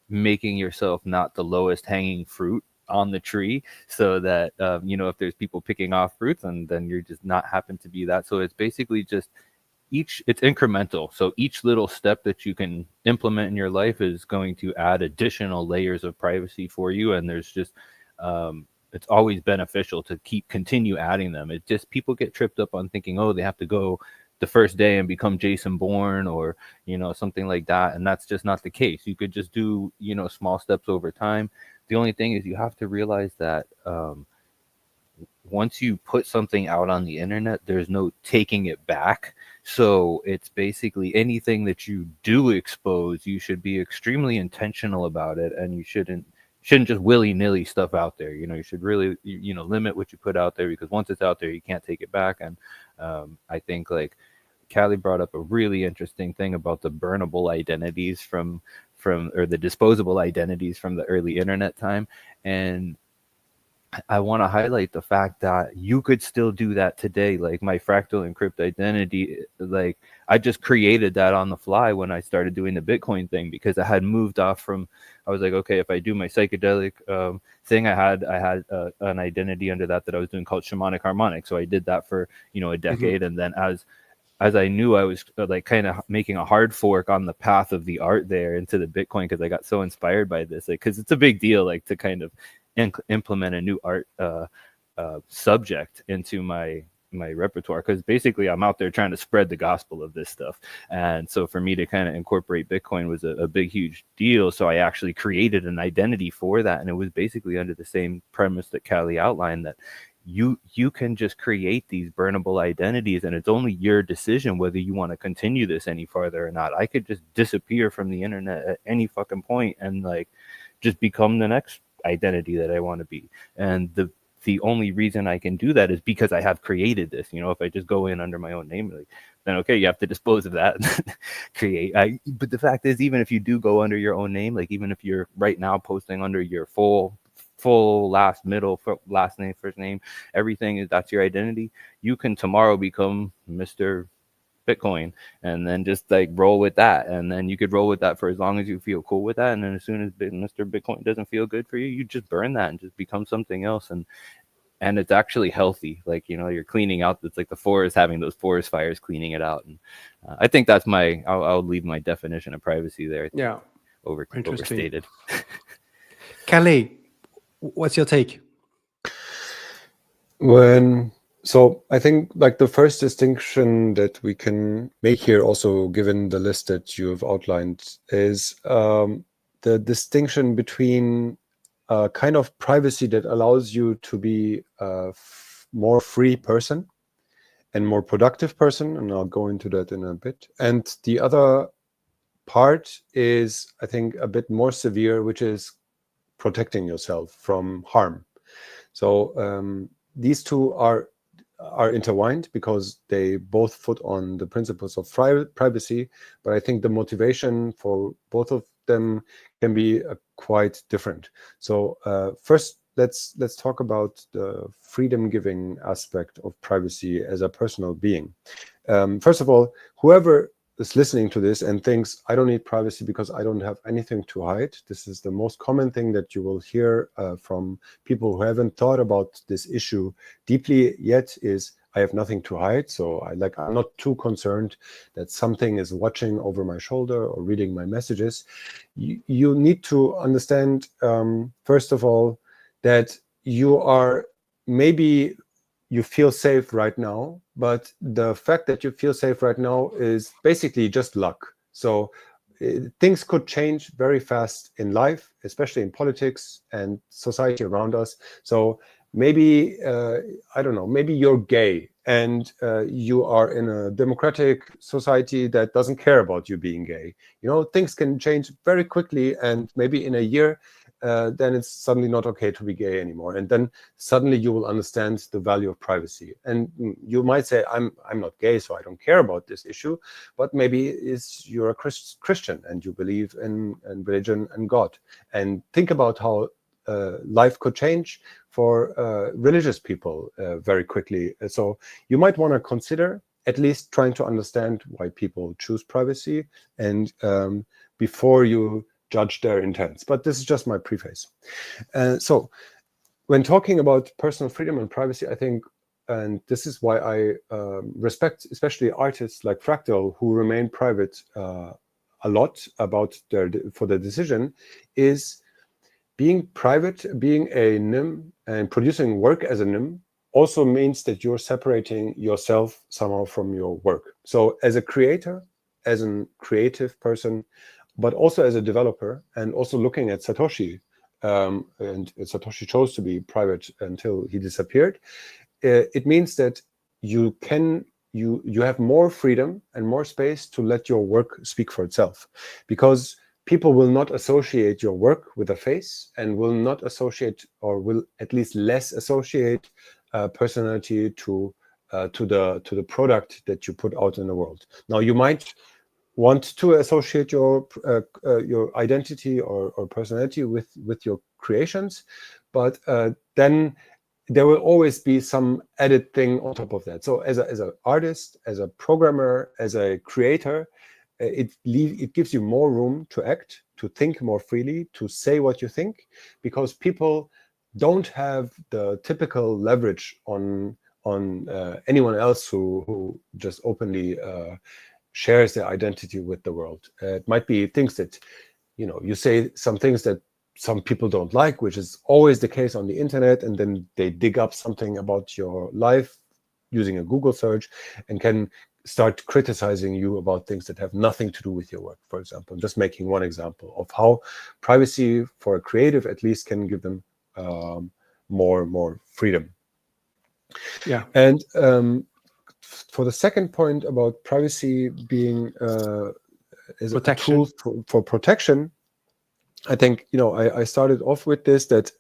[SPEAKER 2] making yourself not the lowest hanging fruit on the tree, so that, if there's people picking off fruits, and then you're just not happen to be that. So it's basically just it's incremental. So each little step that you can implement in your life is going to add additional layers of privacy for you. And there's just, it's always beneficial to continue adding them. It just, people get tripped up on thinking, oh, they have to go the first day and become Jason Bourne, or, something like that. And that's just not the case. You could just do, small steps over time. The only thing is you have to realize that, once you put something out on the internet, there's no taking it back. So it's basically anything that you do expose, you should be extremely intentional about it, and you shouldn't just willy-nilly stuff out there. You should really, limit what you put out there, because once it's out there, you can't take it back. And I think, like, Calle brought up a really interesting thing about the burnable identities from or the disposable identities from the early internet time. And I want to highlight the fact that you could still do that today. Like my Fractal Encrypt identity, like I just created that on the fly when I started doing the Bitcoin thing, because I had moved off from, I was like, okay, if I do my psychedelic thing, I had an identity under that I was doing called Shamanic Harmonic. So I did that for, a decade. And then as I knew, I was like kind of making a hard fork on the path of the art there into the Bitcoin, because I got so inspired by this, like, because it's a big deal, like, to kind of implement a new art subject into my repertoire, because basically I'm out there trying to spread the gospel of this stuff. And so for me to kind of incorporate Bitcoin was a big, huge deal. So I actually created an identity for that, and it was basically under the same premise that Calle outlined, that you can just create these burnable identities, and it's only your decision whether you want to continue this any farther or not. I could just disappear from the internet at any fucking point and like just become the next identity that I want to be. And the only reason I can do that is because I have created this. If I just go in under my own name, like, then okay, you have to dispose of that and but the fact is, even if you do go under your own name, like even if you're right now posting under your full last, middle, last name, first name, everything, that's your identity, you can tomorrow become Mr. Bitcoin, and then just like roll with that. And then you could roll with that for as long as you feel cool with that. And then as soon as Mr. Bitcoin doesn't feel good for you, you just burn that and just become something else. And it's actually healthy. Like, you're cleaning out. It's like the forest, having those forest fires, cleaning it out. And I think that's I'll leave my definition of privacy there.
[SPEAKER 3] Yeah.
[SPEAKER 2] Overstated.
[SPEAKER 3] Calle, what's your take?
[SPEAKER 1] When So I think like the first distinction that we can make here, also given the list that you've outlined, is the distinction between a kind of privacy that allows you to be a more free person and more productive person, and I'll go into that in a bit. And the other part is, I think, a bit more severe, which is protecting yourself from harm. So these two are intertwined because they both foot on the principles of privacy, but I think the motivation for both of them can be quite different. So first, let's talk about the freedom-giving aspect of privacy as a personal being. First of all, whoever is listening to this and thinks, I don't need privacy because I don't have anything to hide. This is the most common thing that you will hear from people who haven't thought about this issue deeply yet, is I have nothing to hide. So I'm not too concerned that something is watching over my shoulder or reading my messages. You need to understand, first of all, that you are maybe you feel safe right now, but the fact that you feel safe right now is basically just luck. So things could change very fast in life, especially in politics and society around us. So maybe, I don't know, maybe you're gay and you are in a democratic society that doesn't care about you being gay. Things can change very quickly, and maybe in a year, then it's suddenly not okay to be gay anymore. And then suddenly you will understand the value of privacy. And you might say, I'm not gay, so I don't care about this issue. But maybe you're a Christian and you believe in religion and God. And think about how life could change for religious people very quickly. So you might want to consider at least trying to understand why people choose privacy, and before you judge their intents. But this is just my preface. So when talking about personal freedom and privacy, I think, and this is why I respect especially artists like Fractal, who remain private a lot about for their decision, is being private, being a NIM and producing work as a NIM also means that you're separating yourself somehow from your work. So as a creator, as a creative person, but also as a developer, and also looking at Satoshi, and Satoshi chose to be private until he disappeared, it means that you have more freedom and more space to let your work speak for itself, because people will not associate your work with a face, and will not associate, or will at least less associate personality to the product that you put out in the world. Now, you might want to associate your identity or personality with your creations, but then there will always be some added thing on top of that. So as an artist, as a programmer, as a creator, it gives you more room to act, to think more freely, to say what you think, because people don't have the typical leverage on anyone else who just openly shares their identity with the world. It might be things that, you say some things that some people don't like, which is always the case on the internet, and then they dig up something about your life using a Google search and can start criticizing you about things that have nothing to do with your work, for example. Just making one example of how privacy for a creative at least can give them more freedom.
[SPEAKER 3] Yeah.
[SPEAKER 1] And for the second point about privacy being as a tool for protection, I think, I started off with this, that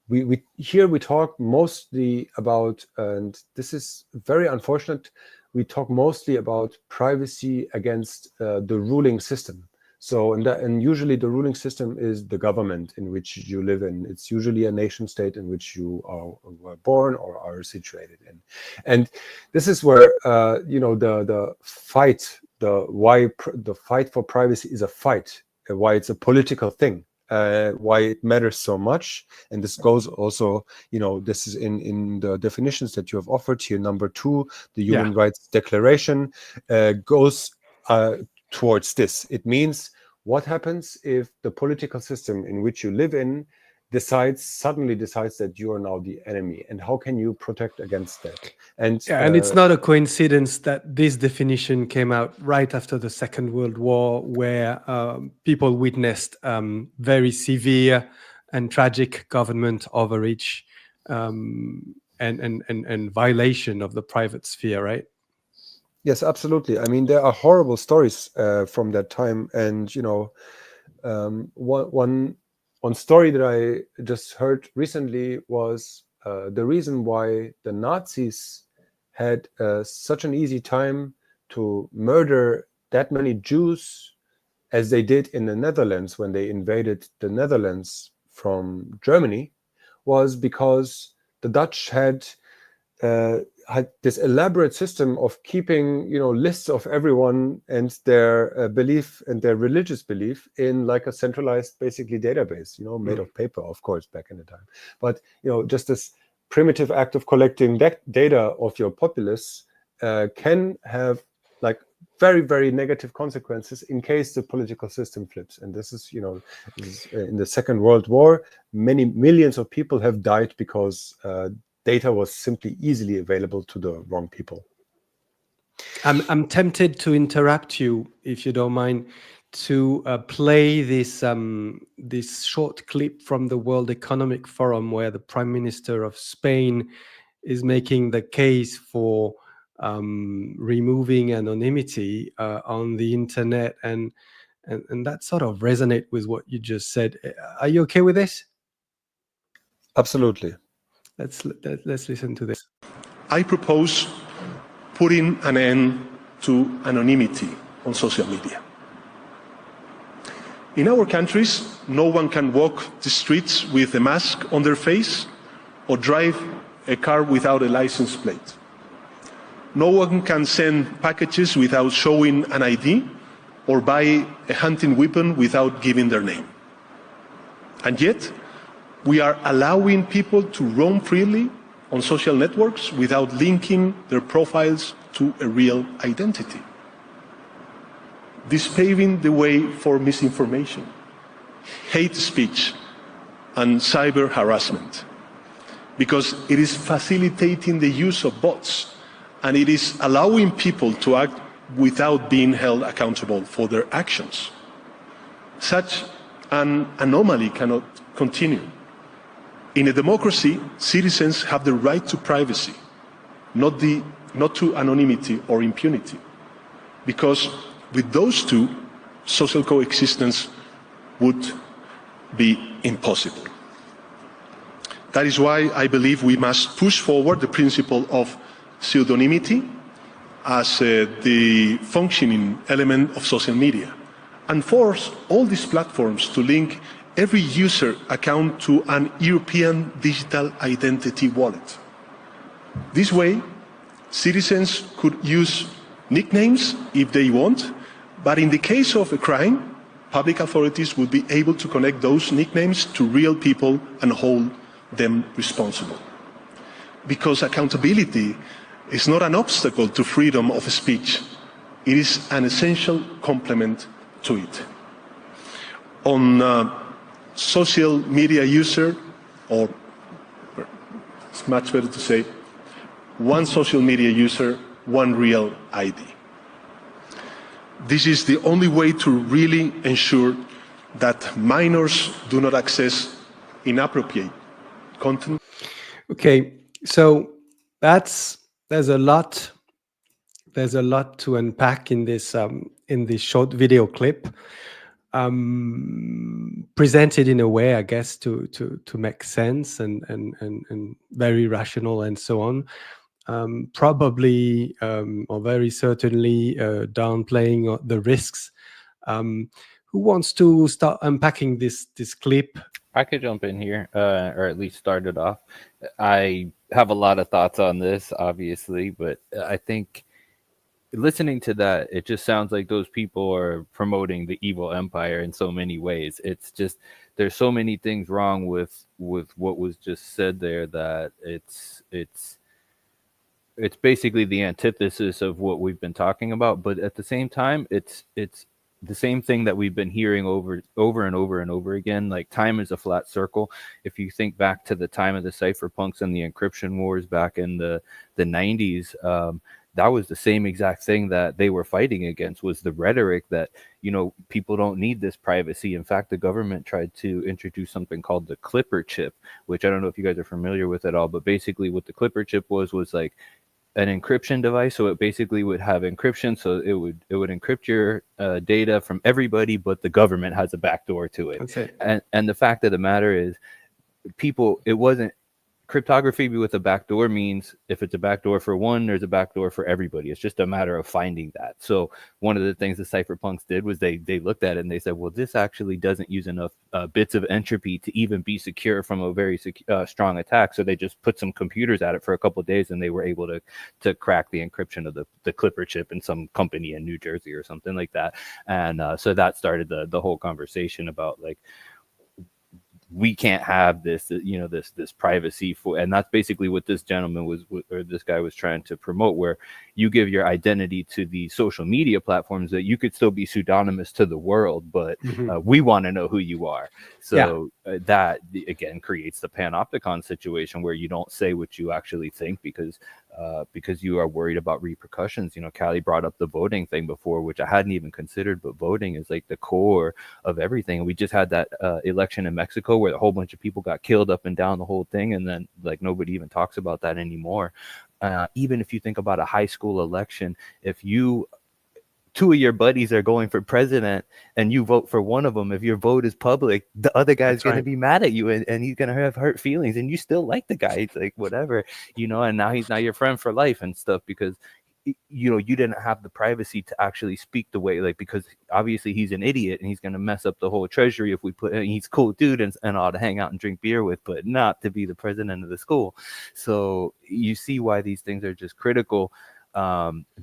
[SPEAKER 1] we talk mostly about, and this is very unfortunate, we talk mostly about privacy against the ruling system. So, and usually the ruling system is the government in which you live in. It's usually a nation state in which you were born or are situated in. And this is where, the fight, the fight for privacy is a fight, why it's a political thing, why it matters so much. And this goes also, this is in the definitions that you have offered here. Number 2, the Human Rights Declaration goes towards this. It means what happens if the political system in which you live in suddenly decides that you are now the enemy, and how can you protect against that? And
[SPEAKER 3] it's not a coincidence that this definition came out right after the Second World War, where people witnessed very severe and tragic government overreach and violation of the private sphere, right?
[SPEAKER 1] yes, absolutely. I mean, there are horrible stories from that time, and one story that I just heard recently was the reason why the Nazis had such an easy time to murder that many Jews as they did in the Netherlands when they invaded the Netherlands from Germany, was because the Dutch had this elaborate system of keeping, lists of everyone and their belief and their religious belief in like a centralized, basically database, made of paper, of course, back in the time. But just this primitive act of collecting data of your populace can have like very, very negative consequences in case the political system flips. And this is, in the Second World War, many millions of people have died because data was simply easily available to the wrong people.
[SPEAKER 3] I'm tempted to interrupt you, if you don't mind, to play this this short clip from the World Economic Forum, where the Prime Minister of Spain is making the case for removing anonymity on the internet, and that sort of resonate with what you just said. Are you okay with this?
[SPEAKER 1] Absolutely.
[SPEAKER 3] Let's listen to this.
[SPEAKER 4] I propose putting an end to anonymity on social media. In our countries, no one can walk the streets with a mask on their face or drive a car without a license plate. No one can send packages without showing an ID or buy a hunting weapon without giving their name. And yet, we are allowing people to roam freely on social networks without linking their profiles to a real identity. This paving the way for misinformation, hate speech, and cyber harassment, because it is facilitating the use of bots, and it is allowing people to act without being held accountable for their actions. Such an anomaly cannot continue. In a democracy, citizens have the right to privacy, not to anonymity or impunity, because with those two, social coexistence would be impossible. That is why I believe we must push forward the principle of pseudonymity as the functioning element of social media, and force all these platforms to link every user account to an European digital identity wallet. This way, citizens could use nicknames if they want, but in the case of a crime, public authorities would be able to connect those nicknames to real people and hold them responsible. Because accountability is not an obstacle to freedom of speech, it is an essential complement to it. On social media user, or it's much better to say, one social media user, one real ID. This is the only way to really ensure that minors do not access inappropriate content.
[SPEAKER 3] Okay, so there's a lot to unpack in this short video clip, presented in a way, I guess, to make sense and very rational and so on. Probably or very certainly downplaying the risks. Who wants to start unpacking this clip?
[SPEAKER 2] I could jump in here, or at least start it off. I have a lot of thoughts on this, obviously, but I think listening to that, it just sounds like those people are promoting the evil empire in so many ways. It's just, there's so many things wrong with what was just said there that it's basically the antithesis of what we've been talking about. But at the same time, it's the same thing that we've been hearing over and over again. Like, time is a flat circle. If you think back to the time of the cypherpunks and the encryption wars back in the 90s, that was the same exact thing that they were fighting against, was the rhetoric that, you know, people don't need this privacy. In fact, the government tried to introduce something called the Clipper chip, which I don't know if you guys are familiar with at all, but basically what the Clipper chip was like an encryption device. So it basically would have encryption, so it would encrypt your data from everybody, but the government has a backdoor to it.
[SPEAKER 3] That's it.
[SPEAKER 2] And the fact of the matter is, it wasn't cryptography with a backdoor means if it's a backdoor for one, there's a backdoor for everybody. It's just a matter of finding that. So one of the things the cypherpunks did was they looked at it and they said, well, this actually doesn't use enough bits of entropy to even be secure from a very strong attack. So they just put some computers at it for a couple of days, and they were able to crack the encryption of the Clipper chip in some company in New Jersey or something like that. And so that started the whole conversation about, like, we can't have this, you know, this privacy for, and that's basically what this gentleman or this guy was trying to promote, where you give your identity to the social media platforms that you could still be pseudonymous to the world, but we want to know who you are. So that again creates the panopticon situation where you don't say what you actually think because you are worried about repercussions. You know, Calle brought up the voting thing before, which I hadn't even considered, but voting is like the core of everything. We just had that election in Mexico where a whole bunch of people got killed up and down the whole thing, and then like nobody even talks about that anymore. Even if you think about a high school election, if two of your buddies are going for president and you vote for one of them, if your vote is public, the other guy's going to be mad at you, and he's going to have hurt feelings, and you still like the guy. It's like, whatever, you know, and now he's not your friend for life and stuff because, you know, you didn't have the privacy to actually speak the way, like, because obviously he's an idiot and he's going to mess up the whole treasury if we put, he's a cool dude and all to hang out and drink beer with, but not to be the president of the school. So you see why these things are just critical.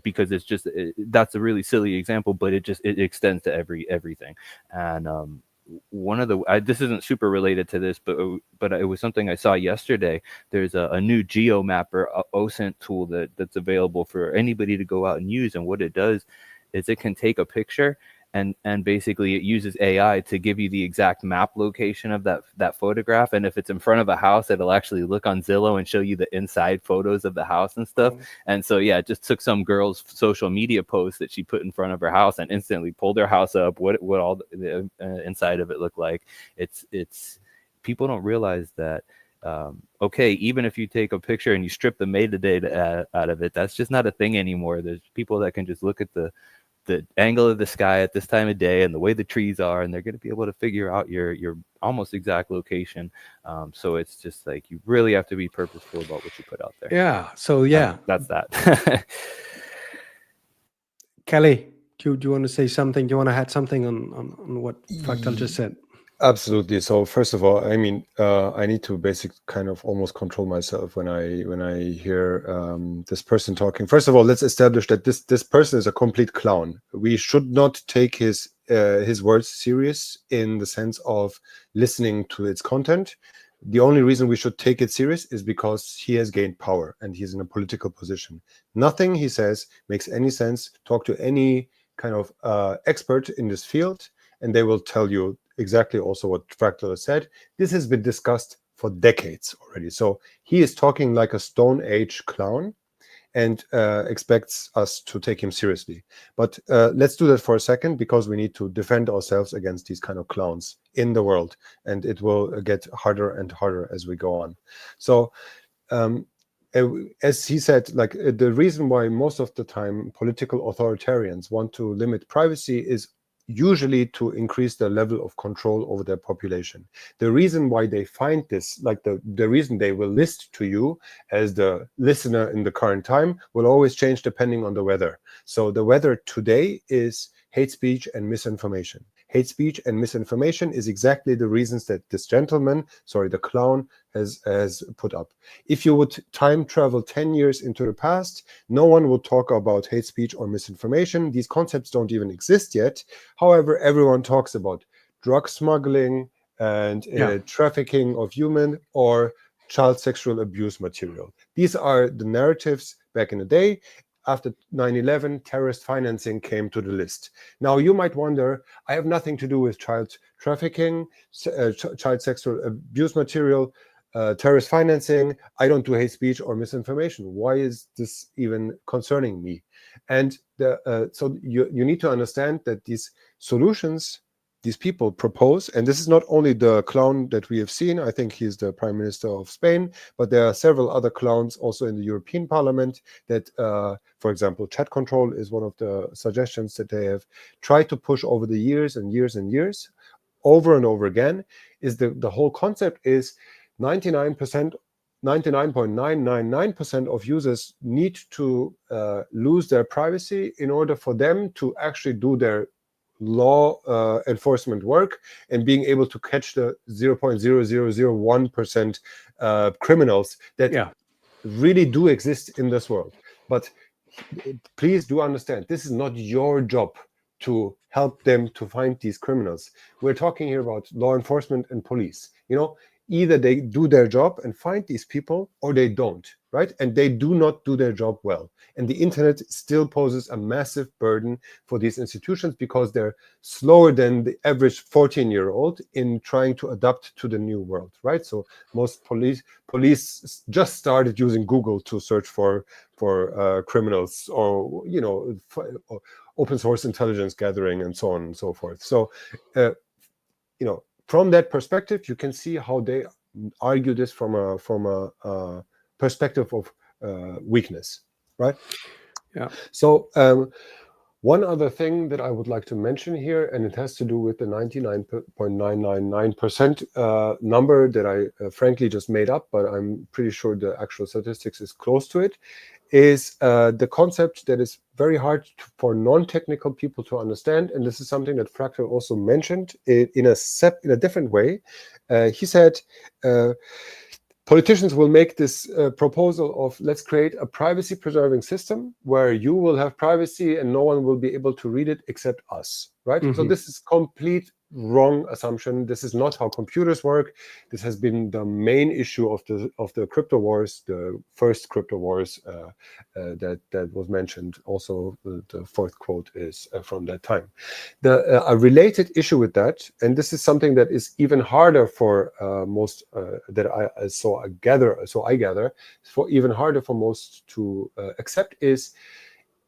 [SPEAKER 2] Because it's just that's a really silly example, but it extends to everything. And one of this isn't super related to this, but it was something I saw yesterday. There's a new GeoMapper OSINT tool that's available for anybody to go out and use, and what it does is it can take a picture and basically it uses AI to give you the exact map location of that photograph. And if it's in front of a house, it'll actually look on Zillow and show you the inside photos of the house and stuff. And so, yeah, it just took some girl's social media post that she put in front of her house and instantly pulled her house up, what all the inside of it looked like. It's people don't realize that. Okay, even if you take a picture and you strip the metadata out of it, that's just not a thing anymore. There's people that can just look at the angle of the sky at this time of day and the way the trees are, and they're going to be able to figure out your almost exact location. So it's just like, you really have to be purposeful about what you put out there.
[SPEAKER 3] Yeah. So yeah,
[SPEAKER 2] that's that.
[SPEAKER 3] Calle, do you want to say something? Do you want to add something on what Fractal just said?
[SPEAKER 1] Absolutely. So first of all, I mean, I need to kind of almost control myself when I hear this person talking. First of all, let's establish that this person is a complete clown. We should not take his words serious in the sense of listening to its content. The only reason we should take it serious is because he has gained power and he's in a political position. Nothing he says makes any sense. Talk to any kind of expert in this field, and they will tell you exactly also what Fractal has said. This has been discussed for decades already. So he is talking like a Stone Age clown and expects us to take him seriously. But let's do that for a second, because we need to defend ourselves against these kind of clowns in the world, and it will get harder and harder as we go on. So as he said, like the reason why most of the time political authoritarians want to limit privacy is usually to increase their level of control over their population. The reason why they find this, like the reason they will list to you as the listener in the current time, will always change depending on the weather. So the weather today is hate speech and misinformation. Hate speech and misinformation is exactly the reasons that this gentleman, sorry, the clown, has put up. If you would time travel 10 years into the past, no one would talk about hate speech or misinformation. These concepts don't even exist yet. However, everyone talks about drug smuggling and trafficking of human or child sexual abuse material. These are the narratives back in the day. after 9/11, terrorist financing came to the list. Now, you might wonder, I have nothing to do with child trafficking, child sexual abuse material, terrorist financing. I don't do hate speech or misinformation. Why is this even concerning me? And so you need to understand that these solutions these people propose, and this is not only the clown that we have seen, I think he's the Prime Minister of Spain, but there are several other clowns also in the European Parliament that, for example, chat control is one of the suggestions that they have tried to push over the years and years and years, over and over again, is the whole concept is 99.999% of users need to lose their privacy in order for them to actually do their law enforcement work and being able to catch the 0.0001% criminals that really do exist in this world. But please do understand, this is not your job to help them to find these criminals. We're talking here about law enforcement and police. Either they do their job and find these people, or they don't, right? And they do not do their job well. And the internet still poses a massive burden for these institutions because they're slower than the average 14-year-old in trying to adapt to the new world, right? So most police just started using Google to search for criminals, or or open source intelligence gathering and so on and so forth. So from that perspective, you can see how they argue this from a perspective of weakness, right?
[SPEAKER 3] Yeah.
[SPEAKER 1] So one other thing that I would like to mention here, and it has to do with the 99.999% number that I frankly just made up, but I'm pretty sure the actual statistics is close to it, is the concept that is very hard for non-technical people to understand, and this is something that Fractal also mentioned in a different way. He said, politicians will make this proposal of, let's create a privacy-preserving system where you will have privacy and no one will be able to read it except us, right? Mm-hmm. So this is complete wrong assumption. This is not how computers work. This has been the main issue of the crypto wars, the first crypto wars that was mentioned. Also, the fourth quote is from that time. A related issue with that, and this is something that is even harder for most that I gather, for even harder for most to accept, is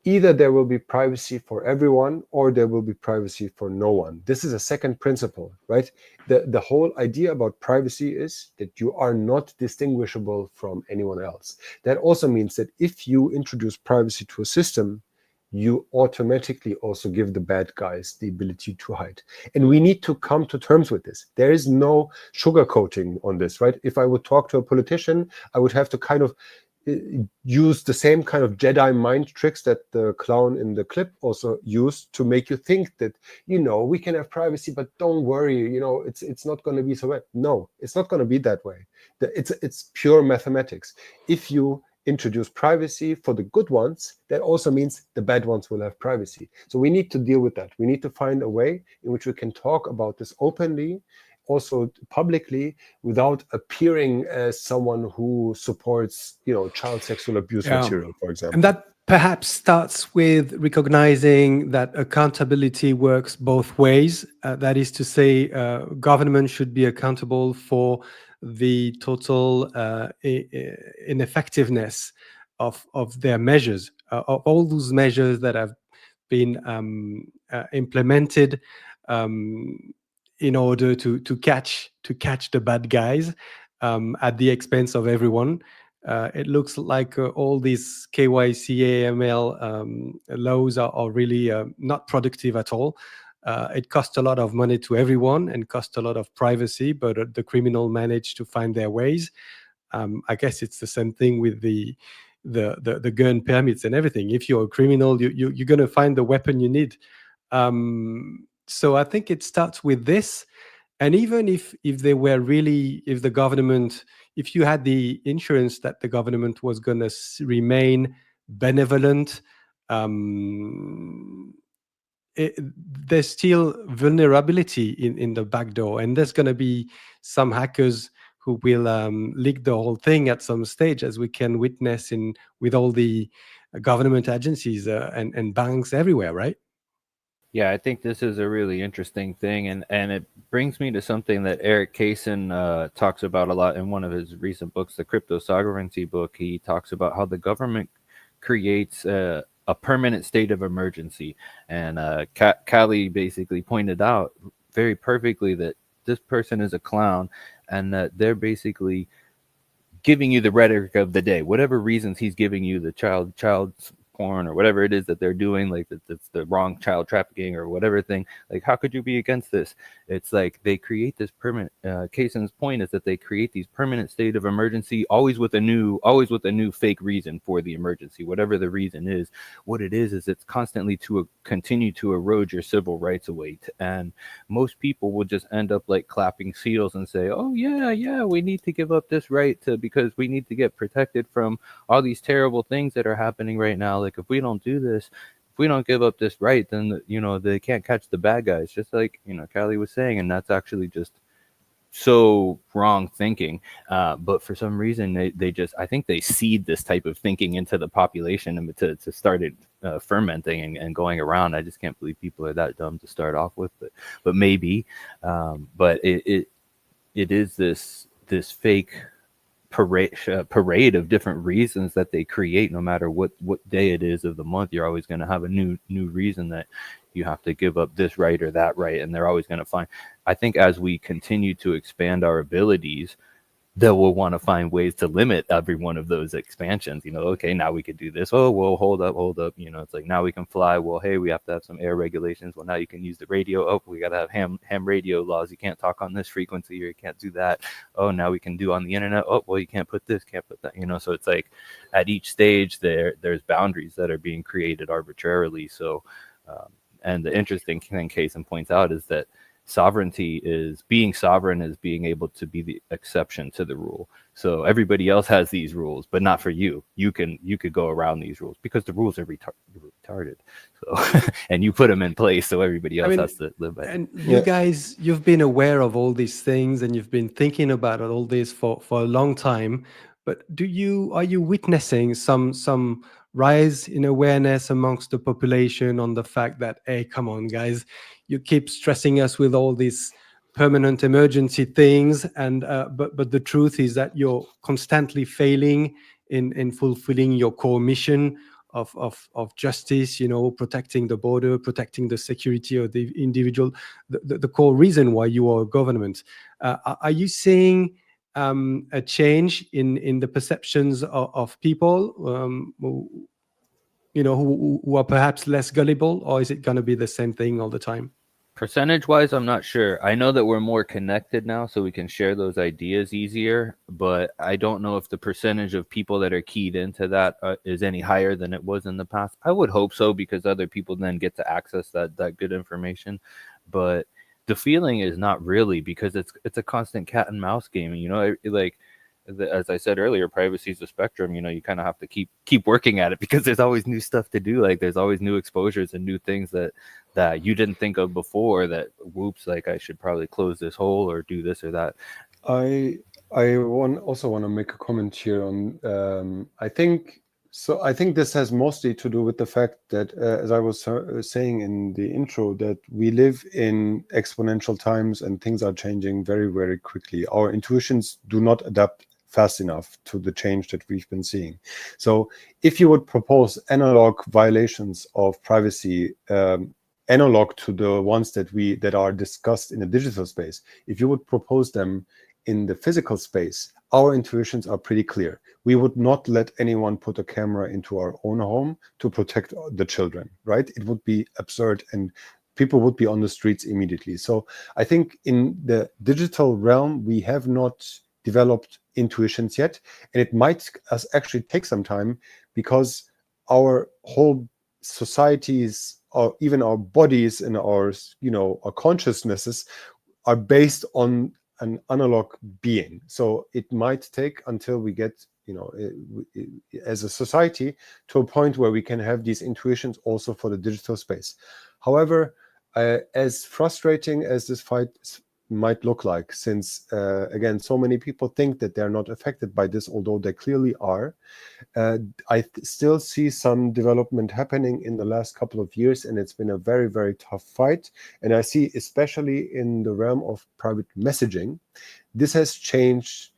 [SPEAKER 1] either there will be privacy for everyone or there will be privacy for no one. This is a second principle, right? The whole idea about privacy is that you are not distinguishable from anyone else. That also means that if you introduce privacy to a system, you automatically also give the bad guys the ability to hide. And we need to come to terms with this. There is no sugarcoating on this, right? If I would talk to a politician, I would have to kind of use the same kind of Jedi mind tricks that the clown in the clip also used to make you think that, we can have privacy, but don't worry, it's not going to be so bad. No, it's not going to be that way. It's pure mathematics. If you introduce privacy for the good ones, that also means the bad ones will have privacy. So we need to deal with that. We need to find a way in which we can talk about this openly, also publicly, without appearing as someone who supports, child sexual abuse material, for example.
[SPEAKER 3] And that perhaps starts with recognizing that accountability works both ways. That is to say, government should be accountable for the total ineffectiveness of their measures, of all those measures that have been implemented in order to catch the bad guys at the expense of everyone. It looks like all these KYC, AML laws are really not productive at all. It costs a lot of money to everyone and costs a lot of privacy, but the criminal manage to find their ways. I guess it's the same thing with the gun permits and everything. If you're a criminal, you're going to find the weapon you need. So I think it starts with this. And even if the government, if you had the insurance that the government was going to remain benevolent, there's still vulnerability in the back door, and there's going to be some hackers who will leak the whole thing at some stage, as we can witness with all the government agencies and banks everywhere, right?
[SPEAKER 2] Yeah, I think this is a really interesting thing, and it brings me to something that Eric Kaysen talks about a lot in one of his recent books, the Crypto Sovereignty book. He talks about how the government creates a permanent state of emergency, and Calle basically pointed out very perfectly that this person is a clown, and that they're basically giving you the rhetoric of the day, whatever reasons he's giving you, the child porn or whatever it is that they're doing, like that's the wrong child trafficking or whatever thing. Like, how could you be against this? It's like they create this permanent. Kaysen's point is that they create these permanent state of emergency, always with a new fake reason for the emergency, whatever the reason is. What it is it's constantly to continue to erode your civil rights away, and most people will just end up like clapping seals and say, oh yeah, we need to give up this right because we need to get protected from all these terrible things that are happening right now. Like, if we don't do this, if we don't give up this right, then they can't catch the bad guys, just like Calle was saying. And that's actually just so wrong thinking. But for some reason they just, I think they seed this type of thinking into the population and to start it fermenting and going around. I just can't believe people are that dumb to start off with, but maybe. But it is this fake parade of different reasons that they create. No matter what day it is of the month, you're always going to have a new reason that you have to give up this right or that right, and they're always going to find. I think as we continue to expand our abilities, that we'll want to find ways to limit every one of those expansions. Okay, now we could do this. Oh, well, hold up. It's like, now we can fly. Well, hey, we have to have some air regulations. Well, now you can use the radio. Oh, we got to have ham radio laws. You can't talk on this frequency, or you can't do that. Oh, now we can do on the internet. Oh, well, you can't put this, can't put that. So it's like at each stage there's boundaries that are being created arbitrarily. So, and the interesting thing Kaysen points out is that sovereignty is being sovereign, is being able to be the exception to the rule. So everybody else has these rules, but not for you. You could go around these rules because the rules are retarded. So and you put them in place, so everybody else has to live by it.
[SPEAKER 3] And you guys, you've been aware of all these things, and you've been thinking about all this for a long time. But are you witnessing some rise in awareness amongst the population on the fact that, hey, come on, guys, you keep stressing us with all these permanent emergency things, and but the truth is that you're constantly failing in fulfilling your core mission of justice, protecting the border, protecting the security of the individual, the core reason why you are a government. Are you seeing a change in the perceptions of people who are perhaps less gullible, or is it going to be the same thing all the time?
[SPEAKER 2] Percentage wise, I'm not sure. I know that we're more connected now, so we can share those ideas easier, but I don't know if the percentage of people that are keyed into that is any higher than it was in the past. I would hope so, because other people then get to access that good information. But the feeling is not really, because it's a constant cat and mouse game. As I said earlier, privacy is a spectrum. You kind of have to keep working at it, because there's always new stuff to do. Like, there's always new exposures and new things that you didn't think of before, that whoops, like, I should probably close this hole or do this or that.
[SPEAKER 1] I also want to make a comment here on I think this has mostly to do with the fact that as I was saying in the intro, that we live in exponential times and things are changing very, very quickly. Our intuitions do not adapt fast enough to the change that we've been seeing. So if you would propose analog violations of privacy, analog to the ones that are discussed in the digital space, if you would propose them in the physical space, our intuitions are pretty clear. We would not let anyone put a camera into our own home to protect the children, right? It would be absurd, and people would be on the streets immediately. So I think in the digital realm, we have not developed intuitions yet, and it might actually take some time, because our whole societies, or even our bodies and our consciousnesses are based on an analog being. So it might take until we get, as a society, to a point where we can have these intuitions also for the digital space. However, as frustrating as this fight might look like, since again, so many people think that they're not affected by this, although they clearly are. I still see some development happening in the last couple of years, and it's been a very, very tough fight. And I see, especially in the realm of private messaging, this has changed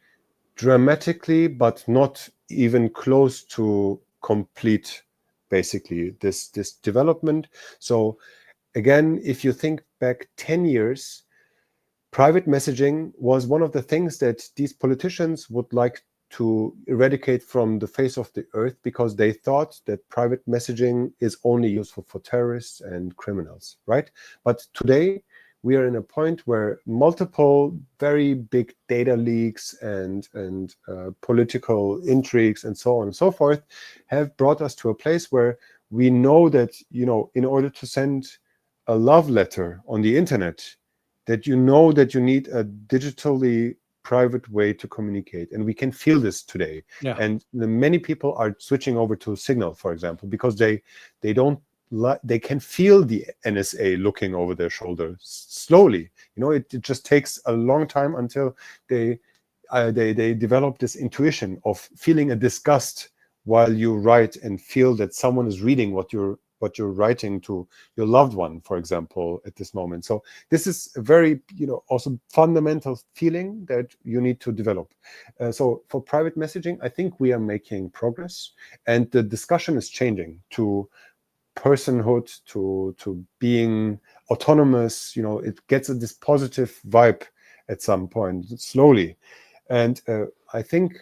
[SPEAKER 1] dramatically, but not even close to complete, basically, this development. So again, if you think back 10 years, private messaging was one of the things that these politicians would like to eradicate from the face of the earth, because they thought that private messaging is only useful for terrorists and criminals, right? But today we are in a point where multiple very big data leaks and political intrigues and so on and so forth have brought us to a place where we know that, you know, in order to send a love letter on the internet, that you know that you need a digitally private way to communicate. And we can feel this today.
[SPEAKER 3] Yeah.
[SPEAKER 1] And many people are switching over to Signal, for example, because they can feel the NSA looking over their shoulder slowly. You know, it just takes a long time until they develop this intuition of feeling a disgust while you write and feel that someone is reading what you're writing to your loved one, for example, at this moment. So this is a very, you know, also fundamental feeling that you need to develop. So for private messaging, I think we are making progress, and the discussion is changing to personhood, to being autonomous. You know, it gets this positive vibe at some point, slowly. And I think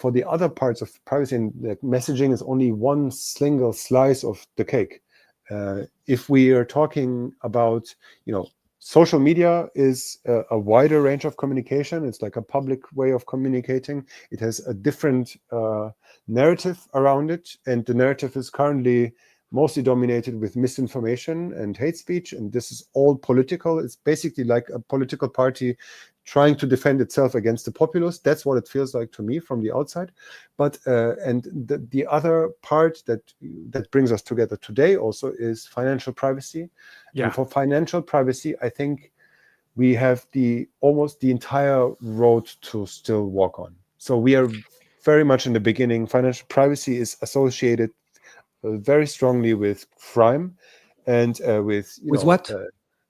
[SPEAKER 1] for the other parts of privacy, and messaging is only one single slice of the cake. If we are talking about, you know, social media is a wider range of communication. It's like a public way of communicating. It has a different narrative around it, and the narrative is currently mostly dominated with misinformation and hate speech, and this is all political. It's basically like a political party trying to defend itself against the populace. That's what it feels like to me from the outside. But and the other part that brings us together today also is financial privacy.
[SPEAKER 3] Yeah.
[SPEAKER 1] And for financial privacy, I think we have almost the entire road to still walk on. So we are very much in the beginning. Financial privacy is associated very strongly with crime and with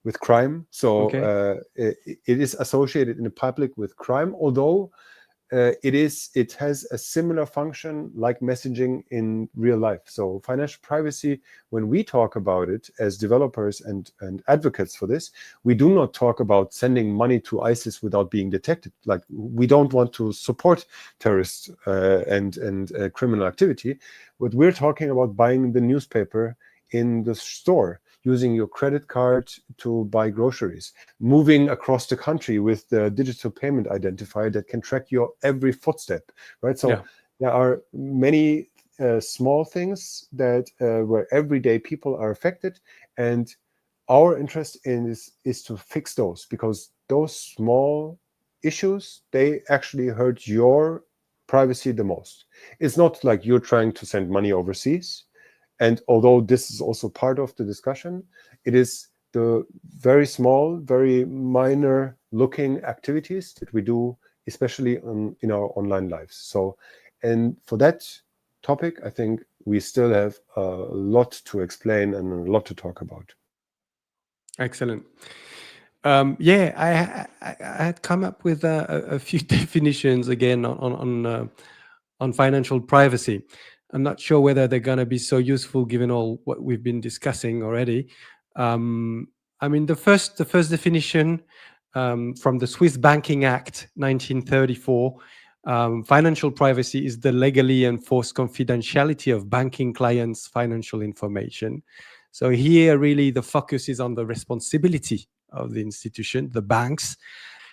[SPEAKER 1] with crime. So
[SPEAKER 3] Okay.
[SPEAKER 1] it is associated in the public with crime, although it has a similar function like messaging in real life. So financial privacy, when we talk about it as developers and advocates for this, we do not talk about sending money to ISIS without being detected. Like, we don't want to support terrorists and criminal activity. But we're talking about buying the newspaper in the store, using your credit card to buy groceries, moving across the country with the digital payment identifier that can track your every footstep, right? So there are many small things that where everyday people are affected, and our interest is to fix those, because those small issues, they actually hurt your privacy the most. It's not like you're trying to send money overseas. And although this is also part of the discussion, it is the very small, very minor looking activities that we do, especially in our online lives. So, and for that topic, I think we still have a lot to explain and a lot to talk about.
[SPEAKER 3] Excellent. I had come up with a few definitions again on financial privacy. I'm not sure whether they're going to be so useful given all what we've been discussing already. I mean, the first definition from the Swiss Banking Act 1934, financial privacy is the legally enforced confidentiality of banking clients' financial information. So here, really, the focus is on the responsibility of the institution, the banks.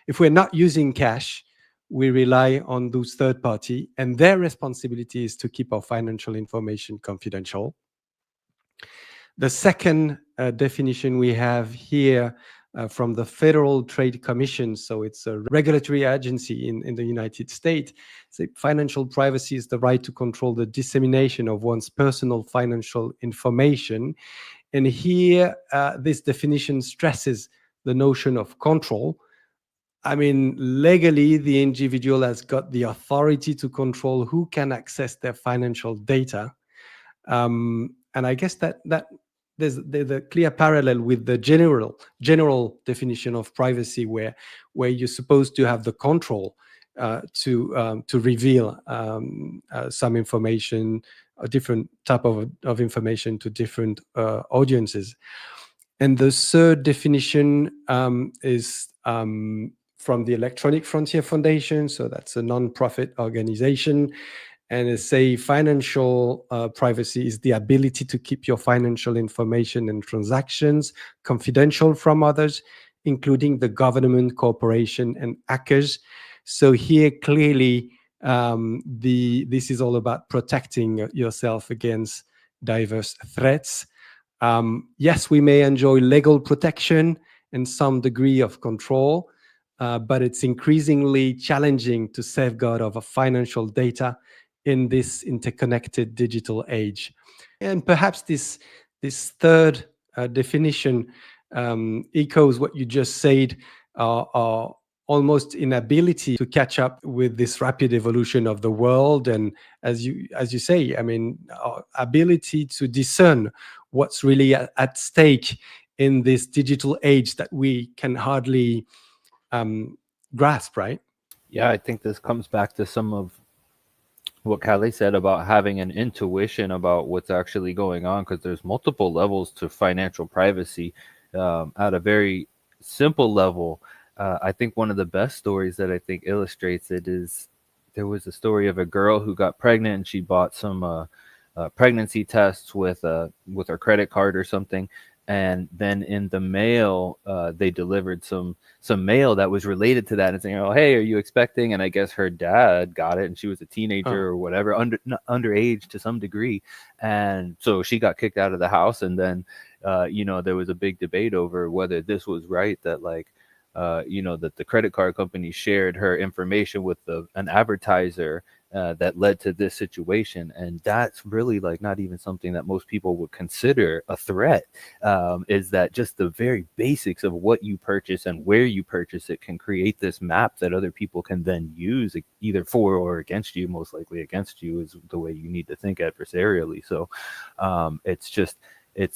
[SPEAKER 3] If we're not using cash, we rely on those third party, and their responsibility is to keep our financial information confidential. The second definition we have here from the Federal Trade Commission, so it's a regulatory agency in the United States. So financial privacy is the right to control the dissemination of one's personal financial information. And here, this definition stresses the notion of control. I mean, legally, the individual has got the authority to control who can access their financial data. And I guess that there's a clear parallel with the general definition of privacy, where you're supposed to have the control to reveal some information, a different type of information to different audiences. And the third definition is from the Electronic Frontier Foundation. So that's a non-profit organization. And they say financial privacy is the ability to keep your financial information and transactions confidential from others, including the government, corporation, and hackers. So here, clearly, this is all about protecting yourself against diverse threats. Yes, we may enjoy legal protection and some degree of control, but it's increasingly challenging to safeguard our financial data in this interconnected digital age. And perhaps this third definition echoes what you just said, our almost inability to catch up with this rapid evolution of the world. And as you say, I mean, our ability to discern what's really at stake in this digital age that we can hardly grasp, right?
[SPEAKER 2] Yeah, I think this comes back to some of what Calle said about having an intuition about what's actually going on, because there's multiple levels to financial privacy. At a very simple level, I think one of the best stories that I think illustrates it is there was a story of a girl who got pregnant and she bought some pregnancy tests with her credit card or something. And then in the mail, they delivered some mail that was related to that and saying, "Oh, hey, are you expecting?" And I guess her dad got it, and she was a teenager or whatever, underage to some degree, and so she got kicked out of the house. And then, there was a big debate over whether this was right, that that the credit card company shared her information with an advertiser that led to this situation. And that's really like not even something that most people would consider a threat, is that just the very basics of what you purchase and where you purchase it can create this map that other people can then use either for or against you. Most likely against you is the way you need to think adversarially. So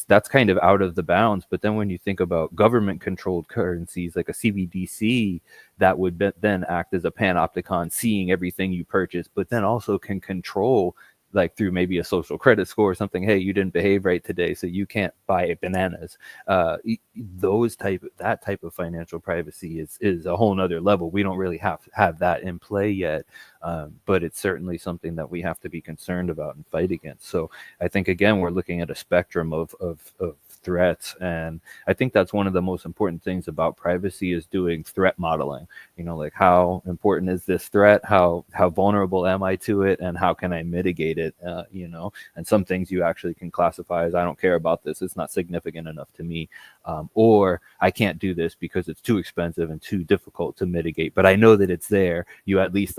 [SPEAKER 2] that's kind of out of the bounds. But then when you think about government controlled currencies like a CBDC, that would then act as a panopticon, seeing everything you purchase, but then also can control, like through maybe a social credit score or something. Hey, you didn't behave right today, so you can't buy bananas. That type of financial privacy is a whole nother level. We don't really have that in play yet, but it's certainly something that we have to be concerned about and fight against. So I think, again, we're looking at a spectrum of threats, and I think that's one of the most important things about privacy is doing threat modeling. Like, how important is this threat? How vulnerable am I to it, and how can I mitigate it? And some things you actually can classify as, I don't care about this, it's not significant enough to me, or I can't do this because it's too expensive and too difficult to mitigate, but I know that it's there. You at least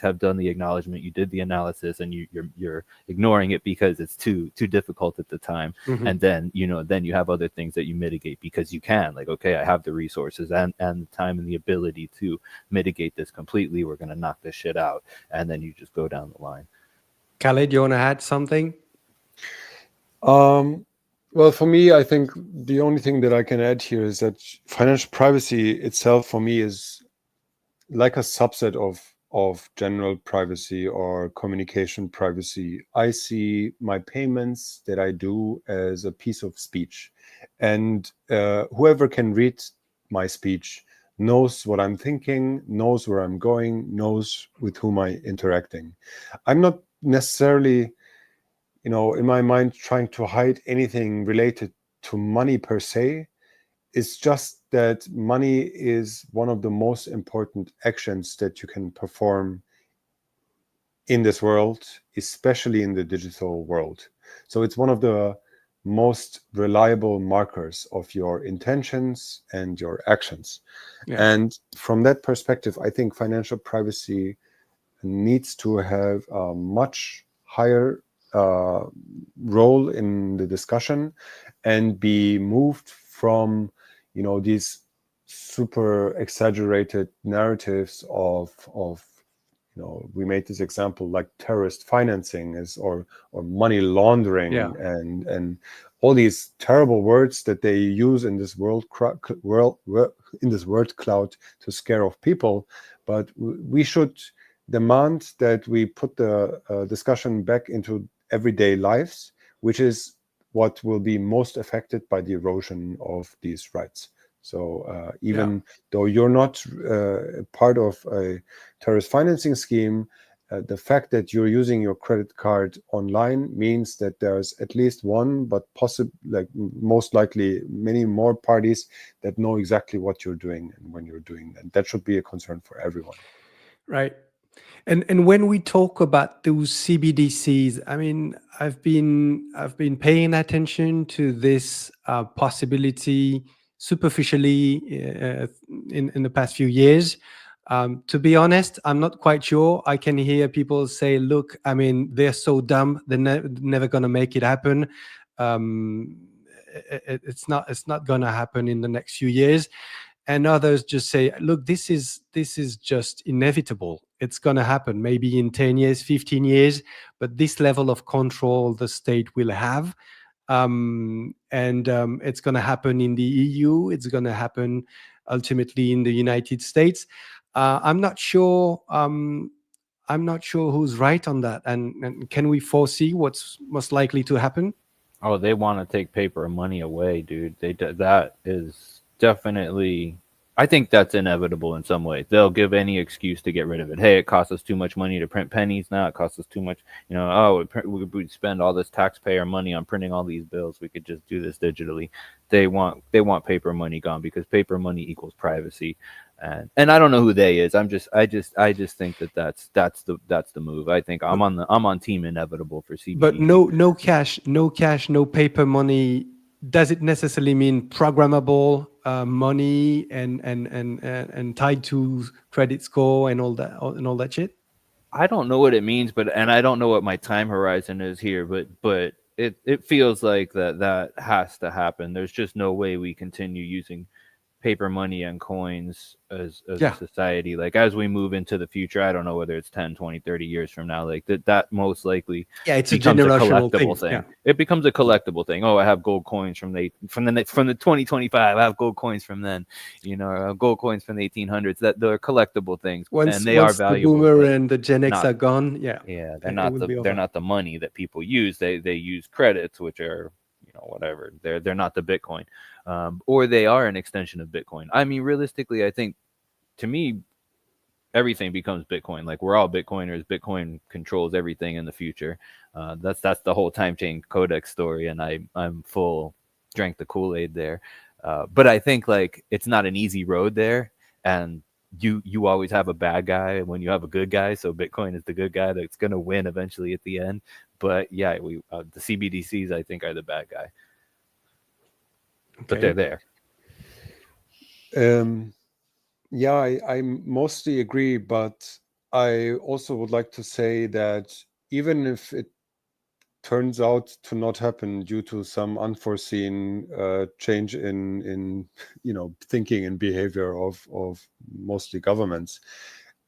[SPEAKER 2] have done the acknowledgement, you did the analysis, and you're ignoring it because it's too difficult at the time. Mm-hmm. And then then you have other things that you mitigate because you can, like, okay, I have the resources and the time and the ability to mitigate this completely. We're going to knock this shit out. And then you just go down the line.
[SPEAKER 3] Calle, do you want to add something?
[SPEAKER 1] Well, for me, I think the only thing that I can add here is that financial privacy itself, for me, is like a subset of general privacy or communication privacy. I see my payments that I do as a piece of speech, and whoever can read my speech knows what I'm thinking, knows where I'm going, knows with whom I'm interacting. I'm not necessarily, in my mind, trying to hide anything related to money per se. It's just that money is one of the most important actions that you can perform in this world, especially in the digital world. So it's one of the most reliable markers of your intentions and your actions. Yeah. And from that perspective, I think financial privacy needs to have a much higher role in the discussion and be moved from these super exaggerated narratives of we made this example like terrorist financing or money laundering,
[SPEAKER 3] Yeah.
[SPEAKER 1] and all these terrible words that they use in this word cloud to scare off people. But we should demand that we put the discussion back into everyday lives, which is what will be most affected by the erosion of these rights. So even though you're not part of a terrorist financing scheme, the fact that you're using your credit card online means that there's at least one, but most likely many more parties that know exactly what you're doing and when you're doing that. That should be a concern for everyone.
[SPEAKER 3] Right. And when we talk about those CBDCs, I mean, I've been paying attention to this possibility superficially in the past few years. To be honest, I'm not quite sure. I can hear people say, "Look, I mean, they're so dumb; they're never going to make it happen. It's not going to happen in the next few years." And others just say, look, this is just inevitable. It's going to happen maybe in 10 years, 15 years, but this level of control the state will have. It's going to happen in the EU. It's going to happen ultimately in the United States. I'm not sure who's right on that. And can we foresee what's most likely to happen?
[SPEAKER 2] Oh, they want to take paper money away, dude. That is definitely. I think that's inevitable in some ways. They'll give any excuse to get rid of it. Hey, it costs us too much money to print pennies now. It costs us too much. We spend all this taxpayer money on printing all these bills. We could just do this digitally. They want paper money gone because paper money equals privacy. And I don't know who they is. I just think that's the move. I think I'm on team inevitable for CBDC.
[SPEAKER 3] But no cash, no paper money. Does it necessarily mean programmable money and tied to credit score and all that shit?
[SPEAKER 2] I don't know what it means, and I don't know what my time horizon is here, but it feels like that has to happen. There's just no way we continue using paper money and coins as a society. Like as we move into the future, I don't know whether it's 10, 20, 30 years from now, like that most likely
[SPEAKER 3] it's
[SPEAKER 2] becomes
[SPEAKER 3] a generational
[SPEAKER 2] collectible thing.
[SPEAKER 3] Yeah.
[SPEAKER 2] It becomes a collectible thing. Oh, I have gold coins from the 2025. I have gold coins from then, gold coins from the 1800s. That they're collectible things, and they are valuable.
[SPEAKER 3] The boomer and the Gen X are gone.
[SPEAKER 2] They're not the money that people use. They use credits, which are whatever. They're not the Bitcoin. Or they are an extension of Bitcoin. I mean, realistically, I think, to me, everything becomes Bitcoin. Like we're all Bitcoiners. Bitcoin controls everything in the future. That's the whole Timechain Codex story, and I'm full drank the Kool-Aid there. But I think like it's not an easy road there, and you always have a bad guy when you have a good guy. So Bitcoin is the good guy that's going to win eventually at the end. But yeah, the CBDCs I think are the bad guy. But they're there.
[SPEAKER 1] I mostly agree, but I also would like to say that even if it turns out to not happen due to some unforeseen change in thinking and behavior of mostly governments,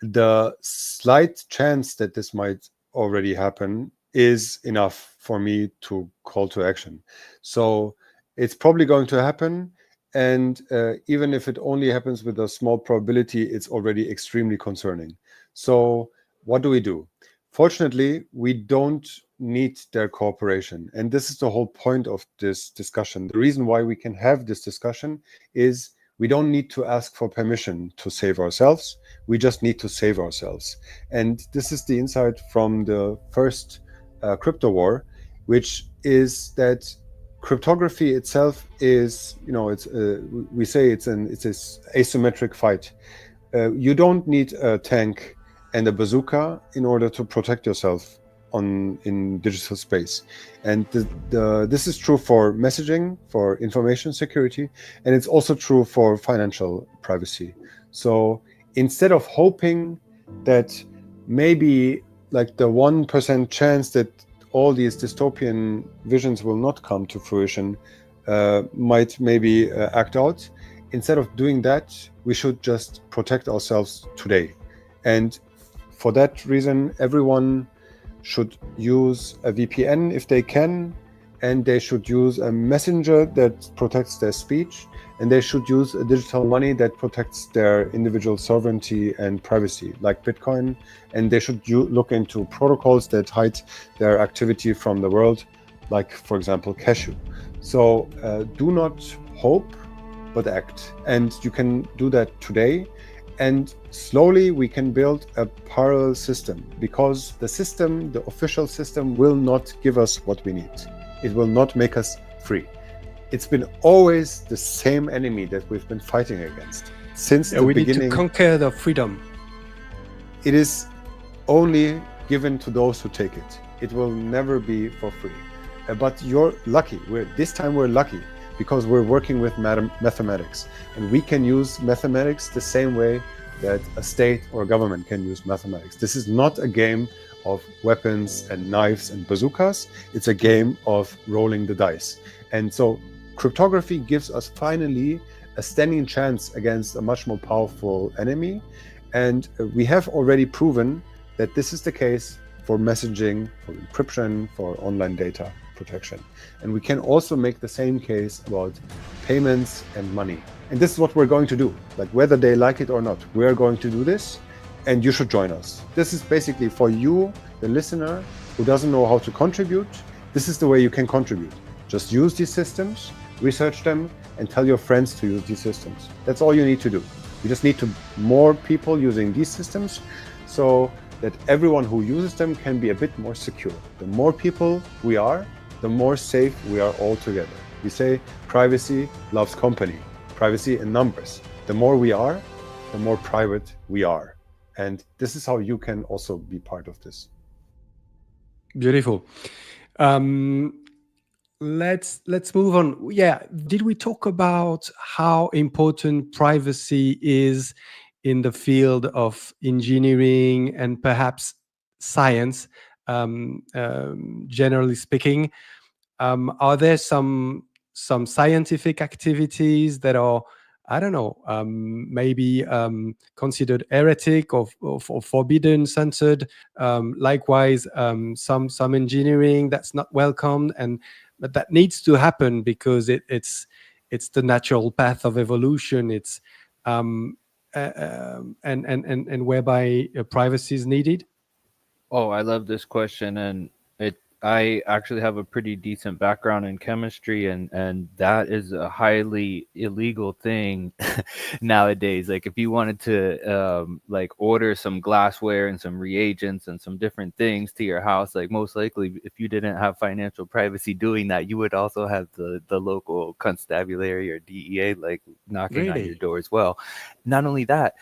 [SPEAKER 1] the slight chance that this might already happen is enough for me to call to action. So it's probably going to happen. And even if it only happens with a small probability, it's already extremely concerning. So what do? Fortunately, we don't need their cooperation. And this is the whole point of this discussion. The reason why we can have this discussion is we don't need to ask for permission to save ourselves. We just need to save ourselves. And this is the insight from the first crypto war, which is that cryptography itself is, we say it's an asymmetric fight. You don't need a tank and a bazooka in order to protect yourself in digital space. And this is true for messaging, for information security, and it's also true for financial privacy. So instead of hoping that maybe like the 1% chance that all these dystopian visions will not come to fruition might maybe act out, instead of doing that, we should just protect ourselves today. And for that reason, everyone should use a VPN if they can, and they should use a messenger that protects their speech, and they should use a digital money that protects their individual sovereignty and privacy, like Bitcoin. And they should look into protocols that hide their activity from the world, like, for example, Cashu. So do not hope, but act. And you can do that today. And slowly we can build a parallel system, because the system, the official system, will not give us what we need. It will not make us free. It's been always the same enemy that we've been fighting against since the beginning.
[SPEAKER 3] We need to conquer the freedom.
[SPEAKER 1] It is only given to those who take it. It will never be for free. But you're lucky. This time we're lucky because we're working with mathematics, and we can use mathematics the same way that a state or a government can use mathematics. This is not a game of weapons and knives and bazookas. It's a game of rolling the dice. And so cryptography gives us finally a standing chance against a much more powerful enemy. And we have already proven that this is the case for messaging, for encryption, for online data protection. And we can also make the same case about payments and money. And this is what we're going to do. Like, whether they like it or not, we're going to do this, and you should join us. This is basically for you, the listener, who doesn't know how to contribute. This is the way you can contribute. Just use these systems, research them, and tell your friends to use these systems. That's all you need to do. You just need more people using these systems, so that everyone who uses them can be a bit more secure. The more people we are, the more safe we are all together. We say privacy loves company, privacy in numbers. The more we are, the more private we are. And this is how you can also be part of this.
[SPEAKER 3] Beautiful. Let's move on. Yeah, did we talk about how important privacy is in the field of engineering and perhaps science, generally speaking? Are there some scientific activities that are, I don't know, maybe considered heretic or forbidden, censored? Likewise, some engineering that's not welcomed, but that needs to happen because it's the natural path of evolution. It's and whereby privacy is needed.
[SPEAKER 2] Oh, I love this question, and I actually have a pretty decent background in chemistry, and that is a highly illegal thing nowadays. Like, if you wanted to like order some glassware and some reagents and some different things to your house, like, most likely, if you didn't have financial privacy doing that, you would also have the local constabulary or DEA like knocking on your door as well. Not only that,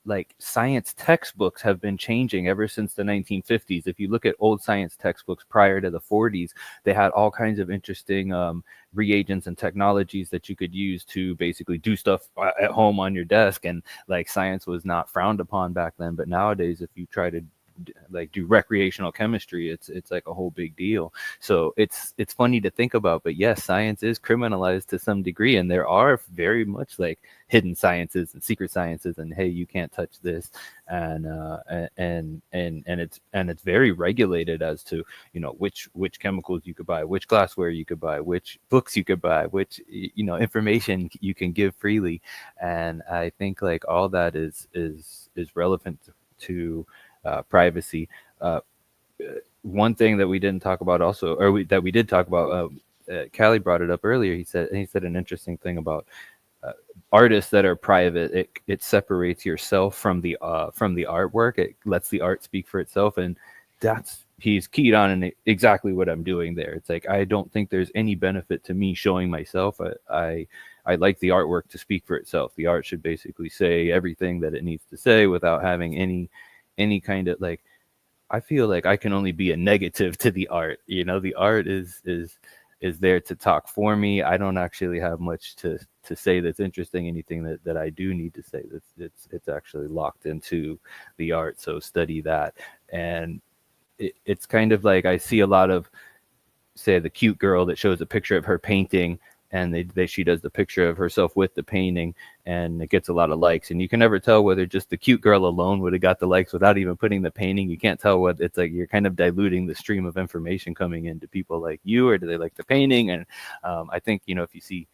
[SPEAKER 2] like, science textbooks have been changing ever since the 1950s. If you look at old science textbooks prior to the 40s, they had all kinds of interesting reagents and technologies that you could use to basically do stuff at home on your desk, and like, science was not frowned upon back then. But nowadays, if you try to like do recreational chemistry, it's like a whole big deal. So it's funny to think about, but yes, science is criminalized to some degree, and there are very much like hidden sciences and secret sciences, and hey, you can't touch this, and it's very regulated as to, you know, which chemicals you could buy, which glassware you could buy, which books you could buy, which, you know, information you can give freely. And I think like all that is relevant to privacy. One thing that we didn't talk about also, or that we did talk about, Calle brought it up earlier. He said an interesting thing about artists that are private. It separates yourself from the artwork. It lets the art speak for itself, and he's keyed on exactly what I'm doing there. It's like, I don't think there's any benefit to me showing myself. I like the artwork to speak for itself. The art should basically say everything that it needs to say without having any kind of, like, I feel like I can only be a negative to the art. You know, the art is there to talk for me. I don't actually have much to say that's interesting. Anything that I do need to say, it's actually locked into the art. So study that. And it's kind of like, I see a lot of, say, the cute girl that shows a picture of her painting, and she does the picture of herself with the painting, and it gets a lot of likes. And you can never tell whether just the cute girl alone would have got the likes without even putting the painting. You can't tell what it's like. You're kind of diluting the stream of information coming into people like you, or do they like the painting? And I think, you know, if you see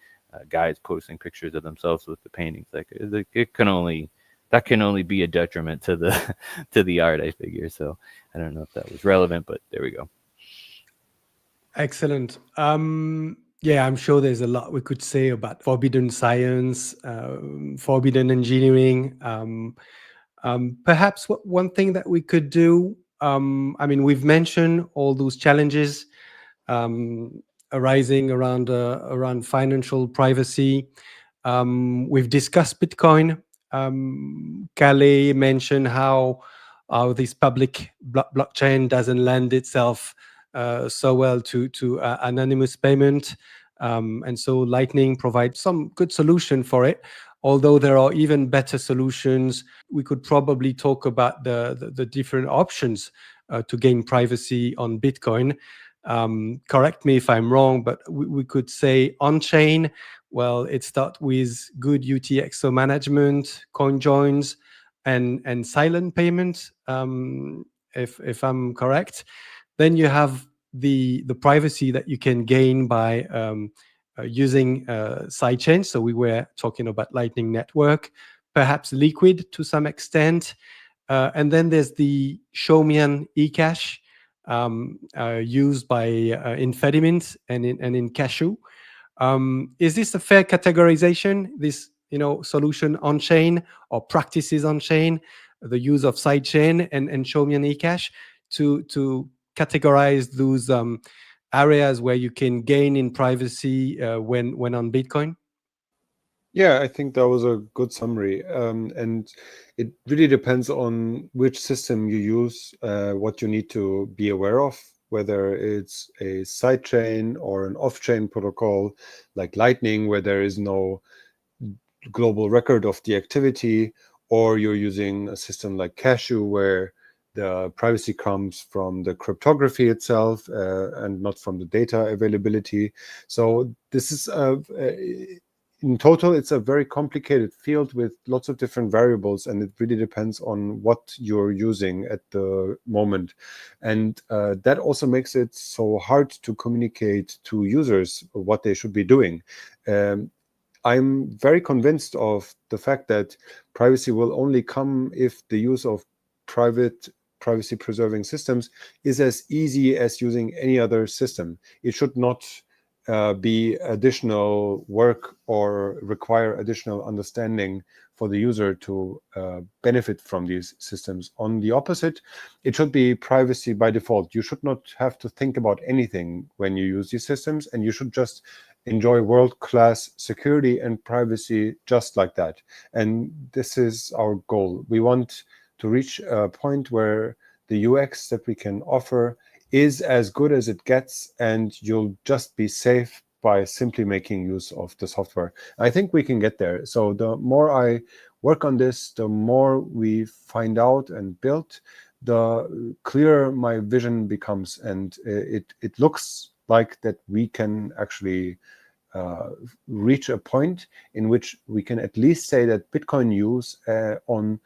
[SPEAKER 2] guys posting pictures of themselves with the paintings, like it can only be a detriment to the to the art, I figure. So I don't know if that was relevant, but there we go.
[SPEAKER 3] Excellent. Yeah, I'm sure there's a lot we could say about forbidden science, forbidden engineering. Perhaps one thing that we could do, I mean, we've mentioned all those challenges arising around financial privacy. We've discussed Bitcoin. Calle mentioned how this public blockchain doesn't lend itself so well to anonymous payment. And so Lightning provides some good solution for it. Although there are even better solutions, we could probably talk about the different options to gain privacy on Bitcoin. Correct me if I'm wrong, but we could say on-chain. Well, it starts with good UTXO management, coin joins, and silent payment, if I'm correct. Then you have the privacy that you can gain by using sidechains. So we were talking about Lightning Network, perhaps Liquid to some extent. And then there's the Chaumian eCash used by Infedimint and in Cashu. Is this a fair categorization, this solution on chain or practices on chain, the use of sidechain and Chaumian eCash to categorize those areas where you can gain in privacy when on Bitcoin?
[SPEAKER 1] Yeah, I think that was a good summary. And it really depends on which system you use, what you need to be aware of, whether it's a sidechain or an off-chain protocol like Lightning, where there is no global record of the activity, or you're using a system like Cashu, where the privacy comes from the cryptography itself and not from the data availability. So this is in total, it's a very complicated field with lots of different variables, and it really depends on what you're using at the moment. And that also makes it so hard to communicate to users what they should be doing. I'm very convinced of the fact that privacy will only come if the use of private privacy preserving systems is as easy as using any other system. It should not be additional work or require additional understanding for the user to benefit from these systems. On the opposite, it should be privacy by default. You should not have to think about anything when you use these systems, and you should just enjoy world-class security and privacy just like that. And this is our goal. We want to reach a point where the UX that we can offer is as good as it gets, and you'll just be safe by simply making use of the software. I think we can get there. So the more I work on this, the more we find out and build, the clearer my vision becomes. And it looks like that we can actually reach a point in which we can at least say that Bitcoin use on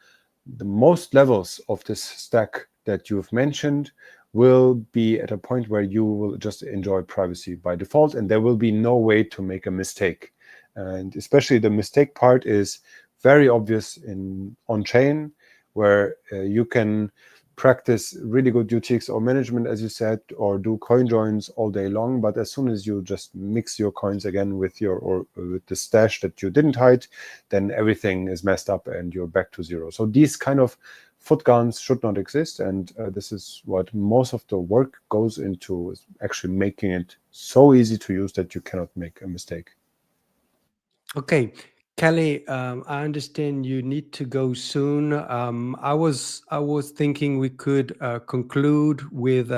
[SPEAKER 1] the most levels of this stack that you've mentioned will be at a point where you will just enjoy privacy by default, and there will be no way to make a mistake. And especially the mistake part is very obvious in on-chain, where you can practice really good UTXO management, as you said, or do coin joins all day long. But as soon as you just mix your coins again with with the stash that you didn't hide, then everything is messed up and you're back to zero. So these kind of foot guns should not exist, and this is what most of the work goes into, is actually making it so easy to use that you cannot make a mistake.
[SPEAKER 3] Okay. Calle, I understand you need to go soon. I was thinking we could conclude with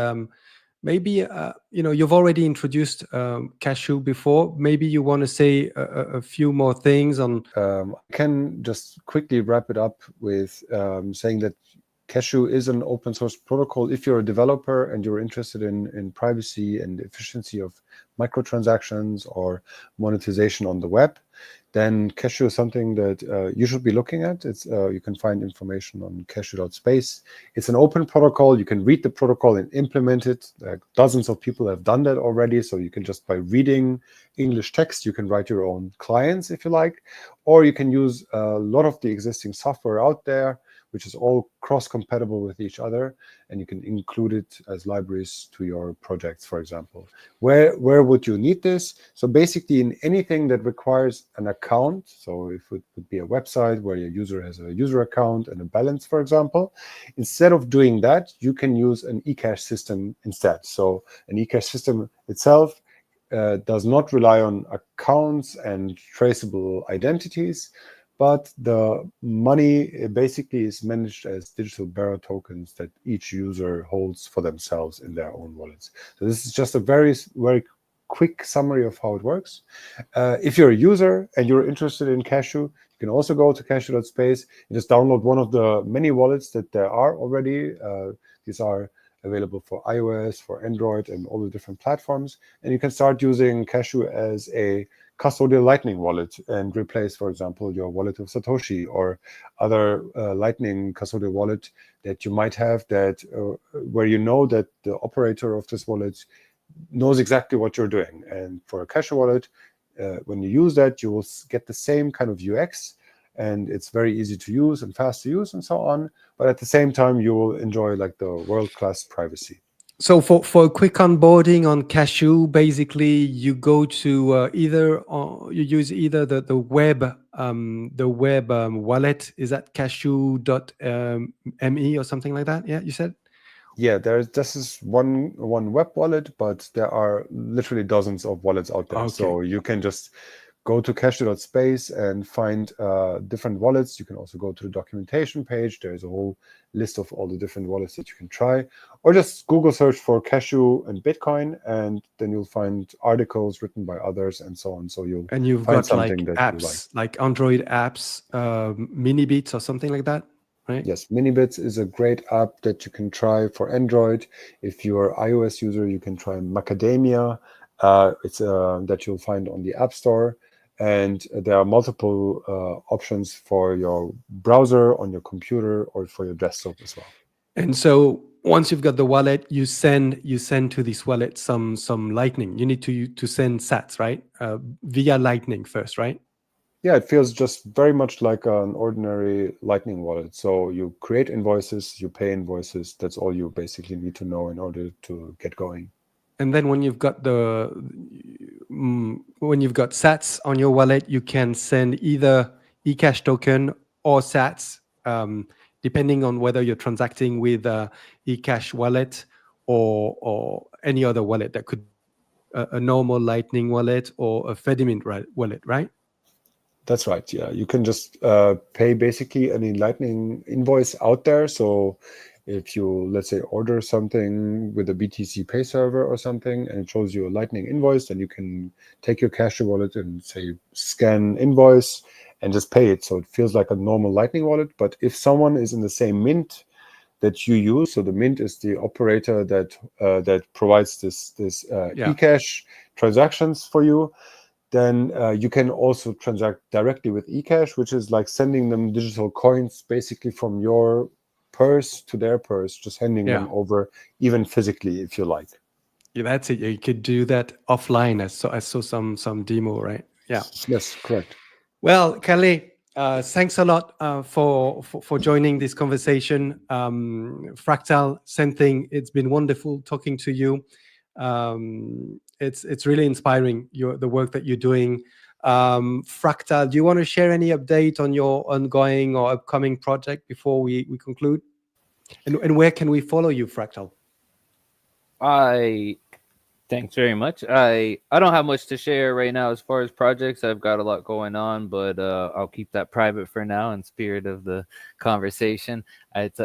[SPEAKER 3] maybe you've already introduced Cashu before. Maybe you want to say a few more things on.
[SPEAKER 1] I can just quickly wrap it up with saying that Cashu is an open source protocol. If you're a developer and you're interested in privacy and efficiency of microtransactions or monetization on the web, then Cashu is something that you should be looking at. You can find information on cashu.space. It's an open protocol. You can read the protocol and implement it. Dozens of people have done that already. So you can just by reading English text, you can write your own clients if you like, or you can use a lot of the existing software out there, which is all cross-compatible with each other, and you can include it as libraries to your projects, for example. Where would you need this? So basically in anything that requires an account, so if it would be a website where your user has a user account and a balance, for example, instead of doing that, you can use an eCash system instead. So an eCash system itself does not rely on accounts and traceable identities, but the money basically is managed as digital bearer tokens that each user holds for themselves in their own wallets. So this is just a very, very quick summary of how it works. If you're a user and you're interested in Cashu, you can also go to cashu.space and just download one of the many wallets that there are already. These are available for iOS, for Android, and all the different platforms. And you can start using Cashu as a custodial Lightning wallet and replace, for example, your wallet of Satoshi or other Lightning custodial wallet that you might have that where you know that the operator of this wallet knows exactly what you're doing. And for a Cashu wallet, when you use that, you will get the same kind of UX, and it's very easy to use and fast to use and so on. But at the same time, you will enjoy like the world-class privacy.
[SPEAKER 3] So for a quick onboarding on Cashu, basically you go to you use either the web wallet. Is that cashu.me or something like that? Yeah, you said.
[SPEAKER 1] Yeah, this is one web wallet, but there are literally dozens of wallets out there.
[SPEAKER 3] Okay.
[SPEAKER 1] So you can just go to cashu.space and find different wallets. You can also go to the documentation page. There's a whole list of all the different wallets that you can try, or just Google search for Cashu and Bitcoin, and then you'll find articles written by others and so on. So you'll
[SPEAKER 3] you've
[SPEAKER 1] find
[SPEAKER 3] got
[SPEAKER 1] something
[SPEAKER 3] like
[SPEAKER 1] that
[SPEAKER 3] apps,
[SPEAKER 1] you like.
[SPEAKER 3] like Android apps, Minibits or something like that, right?
[SPEAKER 1] Yes, Minibits is a great app that you can try for Android. If you're an iOS user, you can try Macadamia. It's that you'll find on the App Store. And there are multiple options for your browser, on your computer, or for your desktop as well.
[SPEAKER 3] And so once you've got the wallet, you send to this wallet some Lightning. You need to send sats, right? Via Lightning first, right?
[SPEAKER 1] Yeah, it feels just very much like an ordinary Lightning wallet. So you create invoices, you pay invoices. That's all you basically need to know in order to get going.
[SPEAKER 3] And then when you've got sats on your wallet, you can send either eCash token or sats, depending on whether you're transacting with eCash wallet or any other wallet. That could a normal Lightning wallet or a Fedimint wallet, right?
[SPEAKER 1] That's right. Yeah, you can just pay basically any Lightning invoice out there. So if you, let's say, order something with a BTC Pay server or something, and it shows you a Lightning invoice, then you can take your Cashu wallet and say scan invoice and just pay it. So it feels like a normal Lightning wallet. But if someone is in the same mint that you use, so the mint is the operator that provides this eCash transactions for you, then you can also transact directly with eCash, which is like sending them digital coins basically from your purse to their purse, just handing them over, even physically, if you like.
[SPEAKER 3] Yeah, that's it. You could do that offline. I saw some demo, right? Yeah.
[SPEAKER 1] Yes, correct.
[SPEAKER 3] Well, Calle, thanks a lot for joining this conversation. Fractal, same thing. It's been wonderful talking to you. It's really inspiring, the work that you're doing. Fractal, do you want to share any update on your ongoing or upcoming project before we conclude? And where can we follow you, Fractal?
[SPEAKER 2] Thanks very much. I don't have much to share right now as far as projects. I've got a lot going on, but I'll keep that private for now in spirit of the conversation.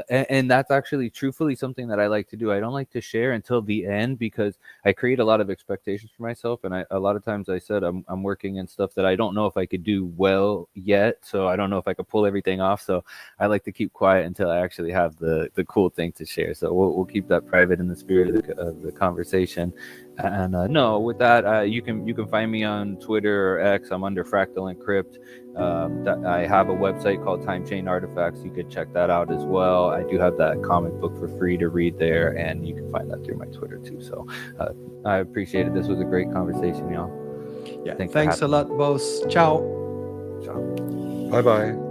[SPEAKER 2] And that's actually truthfully something that I like to do. I don't like to share until the end because I create a lot of expectations for myself. And a lot of times I said I'm working in stuff that I don't know if I could do well yet. So I don't know if I could pull everything off. So I like to keep quiet until I actually have the cool thing to share. So we'll keep that private in the spirit of the conversation. And no, with that, you can find me on Twitter or X. I'm under Fractal Encrypt. I have a website called Timechain Artifacts. You could check that out as well. I do have that comic book for free to read there, and you can find that through my Twitter too. So I appreciate it. This was a great conversation, y'all.
[SPEAKER 3] Yeah, thanks a lot, boss. Ciao.
[SPEAKER 1] Bye bye.